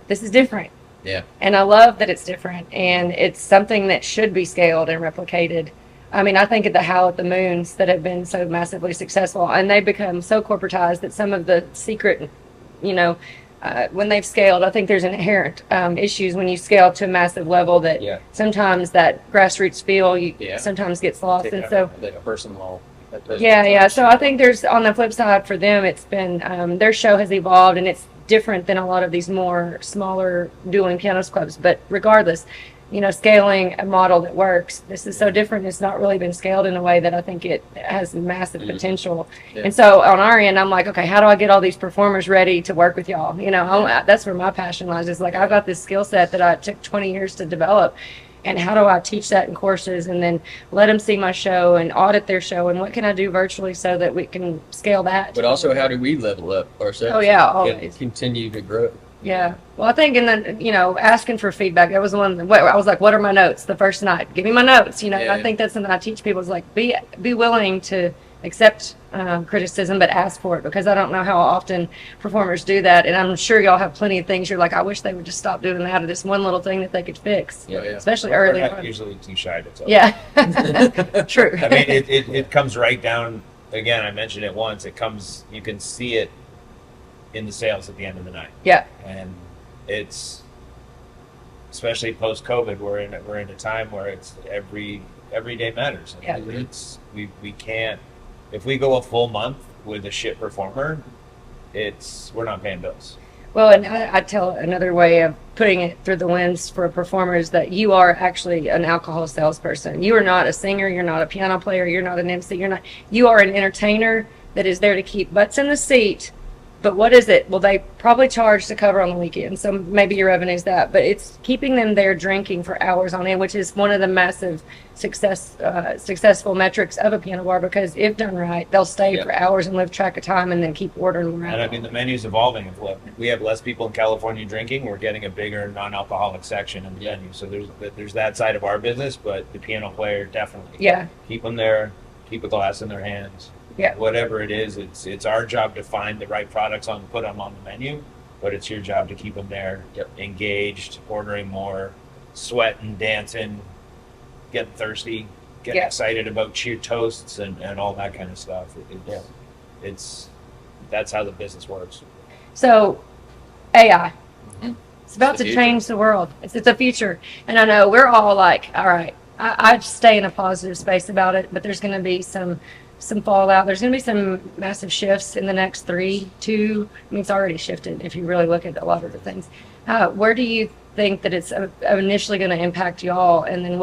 This is different. Yeah. And I love that it's different, and it's something that should be scaled and replicated. I mean, I think of the Howl at the Moons that have been so massively successful, and they've become so corporatized that some of the secret when they've scaled, I think there's inherent issues when you scale to a massive level that Yeah. sometimes that grassroots feel Yeah. sometimes gets lost. Take And out so, That personal. That personal yeah, yeah. touch. So I think there's on the flip side for them, it's been their show has evolved and it's different than a lot of these more smaller dueling pianos clubs. But regardless, scaling a model that works. This is so different. It's not really been scaled in a way that I think it has massive potential. Yeah. And so on our end, I'm like, okay, how do I get all these performers ready to work with y'all? That's where my passion lies. Is like I've got this skill set that I took 20 years to develop. And how do I teach that in courses and then let them see my show and audit their show? And what can I do virtually so that we can scale that? But also, how do we level up ourselves? Oh, yeah, and always. continue to grow. Yeah. Well, I think, and then, asking for feedback, that was the one, I was like, what are my notes the first night? Give me my notes, and I think that's something I teach people is like, be willing to accept criticism, but ask for it, because I don't know how often performers do that. And I'm sure y'all have plenty of things you're like, I wish they would just stop doing that, or this one little thing that they could fix, Yeah. especially We're early not on. usually too shy to tell. Yeah. True. I mean, it comes right down. Again, I mentioned it once. It comes. You can see it in the sales at the end of the night. Yeah. And it's especially post COVID. We're in a time where it's every day matters. Yeah. It's we can't, if we go a full month with a shit performer, we're not paying bills. Well, and I tell another way of putting it through the lens for a performer is that you are actually an alcohol salesperson. You are not a singer. You're not a piano player. You're not an MC. You are an entertainer that is there to keep butts in the seat. But what is it? Well, they probably charge to cover on the weekend, so maybe your revenue is that. But it's keeping them there drinking for hours on end, which is one of the massive successful metrics of a piano bar, because if done right, they'll stay for hours and live track of time and then keep ordering more And I alcohol. mean, the menu's evolving. If we have less people in California drinking, we're getting a bigger non-alcoholic section in the menu. So there's that side of our business, but the piano player definitely. Yeah. Keep them there. Keep a glass in their hands. Yeah. Whatever it is, it's our job to find the right products put them on the menu, but it's your job to keep them there, engaged, ordering more, sweating, dancing, getting thirsty, getting excited about cheer toasts and all that kind of stuff. That's how the business works. So, AI. It's about It's the to future. change the world. It's the future. And I know we're all like, all right, I stay in a positive space about it, but there's going to be some fallout. There's going to be some massive shifts in the next 3, 2. I mean, it's already shifted if you really look at a lot of the things. Where do you think that it's initially going to impact y'all? And then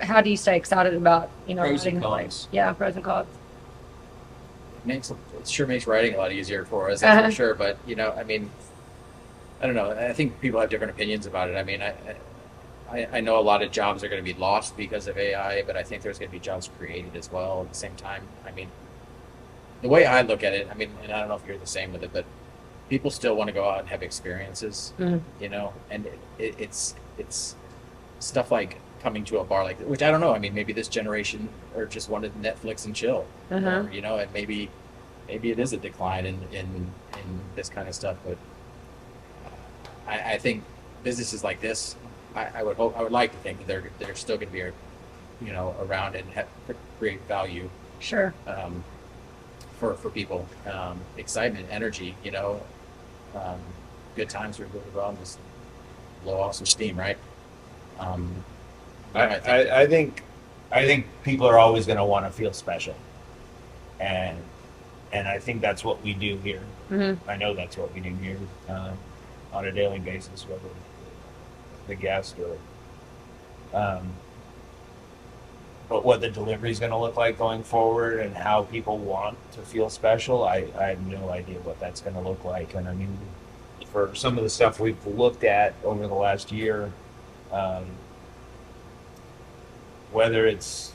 how do you stay excited about, Pros and writing the cons. place? Yeah, pros and cons. It sure makes writing a lot easier for us, that's for sure. But I mean, I don't know. I think people have different opinions about it. I mean, I know a lot of jobs are going to be lost because of AI, but I think there's going to be jobs created as well at the same time. I mean, the way I look at it, I mean, and I don't know if you're the same with it, but people still want to go out and have experiences, and it's stuff like coming to a bar like that, which I don't know. I mean, maybe this generation or just wanted Netflix and chill, or, and maybe it is a decline in this kind of stuff, but I think businesses like this, I would like to think that they're still going to be, around and create value. Sure. For people, excitement, energy, good times for people to go out and just blow off some steam, right? I think people are always going to want to feel special, and I think that's what we do here. Mm-hmm. I know that's what we do here on a daily basis, whether the guest or. But what the delivery is going to look like going forward and how people want to feel special, I have no idea what that's going to look like. And I mean, for some of the stuff we've looked at over the last year, whether it's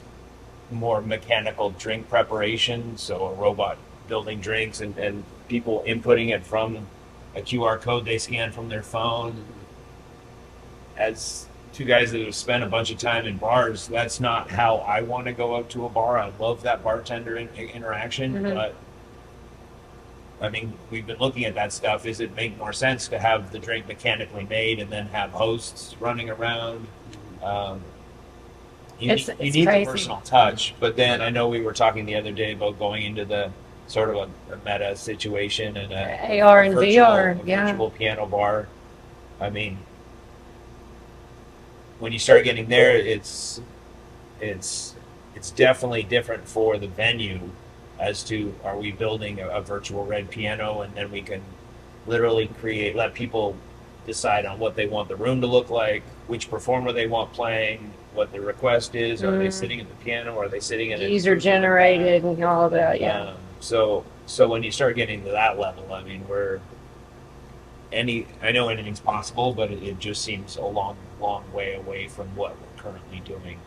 more mechanical drink preparation, so a robot building drinks and people inputting it from a QR code they scan from their phone. As two guys that have spent a bunch of time in bars, that's not how I want to go out to a bar. I love that bartender interaction, but I mean, we've been looking at that stuff. Does it make more sense to have the drink mechanically made and then have hosts running around? You need crazy. the personal touch, but then I know we were talking the other day about going into the sort of a meta situation and AR and virtual, VR, a yeah. virtual piano bar. I mean, when you start getting there, it's definitely different for the venue as to, are we building a virtual red piano, and then we can literally let people decide on what they want the room to look like, which performer they want playing, what the request is. Are they sitting at the piano, or are they sitting in User generated and all of that, yeah. So when you start getting to that level, I mean, I know anything's possible, but it just seems a long way away from what we're currently doing.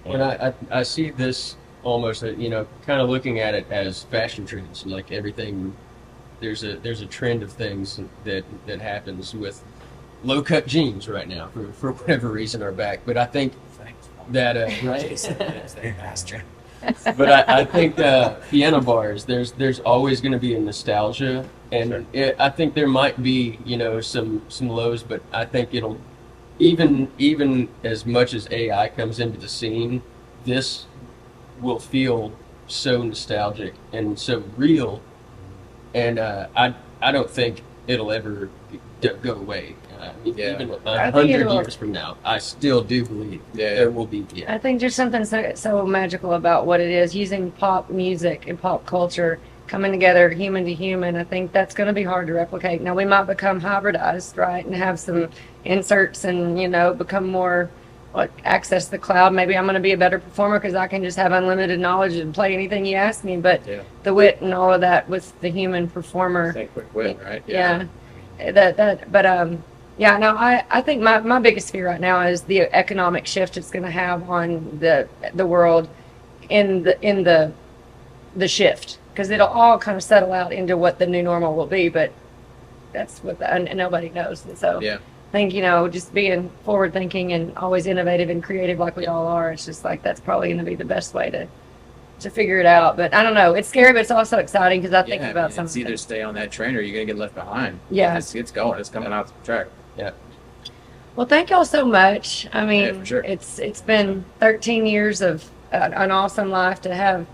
And I see this almost, kind of looking at it as fashion trends, like everything. There's a trend of things that happens with low cut jeans right now for whatever reason are back. But I think that but I think piano bars, there's always going to be a nostalgia, and I think there might be some lows, but I think it'll even as much as AI comes into the scene, this will feel so nostalgic and so real, and I don't think it'll ever go away. Even 100 years from now, I still do believe there will be. Yeah. I think there's something so magical about what it is, using pop music and pop culture coming together, human to human. I think that's going to be hard to replicate. Now, we might become hybridized, right, and have some inserts and, become more, access the cloud. Maybe I'm going to be a better performer because I can just have unlimited knowledge and play anything you ask me. But the wit and all of that with the human performer. Say quick wit, right? Yeah. I think my biggest fear right now is the economic shift it's going to have on the world in the shift, because it'll all kind of settle out into what the new normal will be, but that's what nobody knows. And so I think, just being forward thinking and always innovative and creative like we all are, it's just like that's probably going to be the best way to figure it out. But I don't know, it's scary, but it's also exciting because I think about something. It's either stay on that train or you're going to get left behind. Yeah. It's going. It's coming out the track. Yeah. Well, thank y'all so much. I mean, for sure. It's been 13 years of an awesome life to have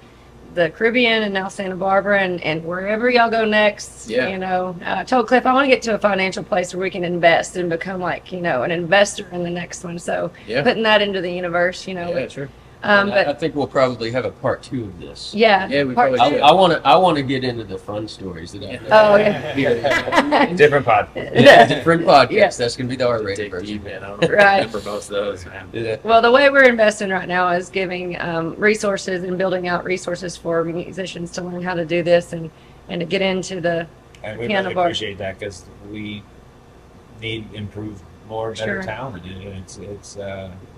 the Caribbean and now Santa Barbara and wherever y'all go next. Yeah. I told Cliff I want to get to a financial place where we can invest and become like, an investor in the next one. So putting that into the universe, Yeah, sure. But I think we'll probably have a part 2 of this. Yeah, we probably should. I want to get into the fun stories that I know. Oh, yeah. Different pod. Different podcasts. Yeah. That's going to be the R-rated version. Man. I don't Right. remember most of those, man. Yeah. Well, the way we're investing right now is giving resources and building out resources for musicians to learn how to do this and to get into the And we piano really bar. appreciate that, because we need improved, better Sure. talent.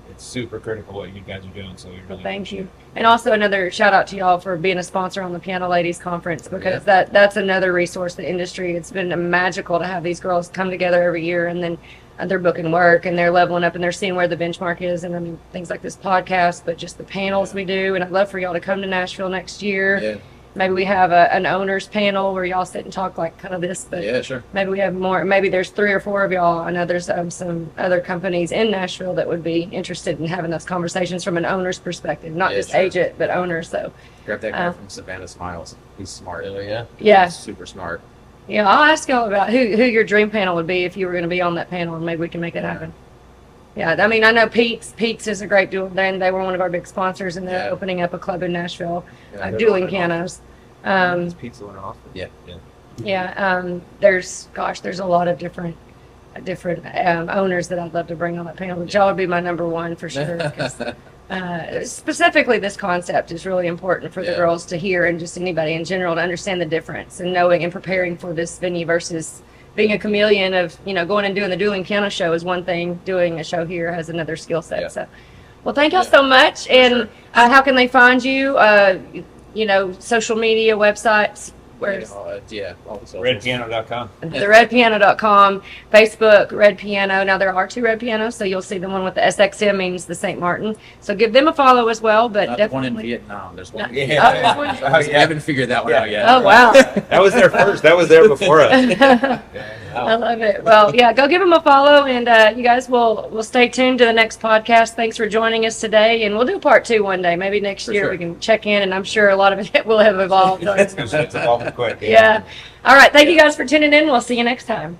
It's super critical what you guys are doing. So we really Thank you. appreciate And also another shout out to y'all for being a sponsor on the Piano Ladies Conference, because that's another resource, the industry. It's been magical to have these girls come together every year, and then they're booking work and they're leveling up and they're seeing where the benchmark is. And I mean, things like this podcast, but just the panels we do. And I'd love for y'all to come to Nashville next year. Yeah. Maybe we have an owners panel where y'all sit and talk like kind of this, but Yeah, sure. maybe we have more. Maybe there's 3 or 4 of y'all. I know there's some other companies in Nashville that would be interested in having those conversations from an owner's perspective, not just sure. agent, but owner. So Grab that guy from Savannah Smiles. He's smart. Oh, yeah. yeah, He's super smart. yeah. I'll ask y'all about who your dream panel would be if you were going to be on that panel, and maybe we can make that happen. Yeah, I mean, I know Pete's is a great duo. Then they were one of our big sponsors, and they're opening up a club in Nashville, dueling pianos. It's pizza in Austin. Yeah. There's a lot of different owners that I'd love to bring on that panel. But y'all would be my number one for sure. 'Cause, specifically, this concept is really important for the girls to hear, and just anybody in general to understand the difference and knowing and preparing for this venue versus being a chameleon of, going and doing the dueling piano show is one thing. Doing a show here has another skill set. Yeah. So, well, thank y'all so much. And how can they find you? Social media, websites, Where's Yeah, all the socials. Redpiano.com. theredpiano.com, Facebook, Red Piano. Now there are 2 Red Pianos, so you'll see the one with the SXM means the St. Martin. So give them a follow as well. But Not the one definitely in Vietnam. There's one. Yeah. I haven't figured that one out yet. Oh wow. That was there first. That was there before us. I love it. Well, yeah, go give them a follow, and you guys will stay tuned to the next podcast. Thanks for joining us today, and we'll do part 2 one day. Maybe next year sure. we can check in, and I'm sure a lot of it will have evolved. It's evolving quick. Yeah. All right. Thank you guys for tuning in. We'll see you next time.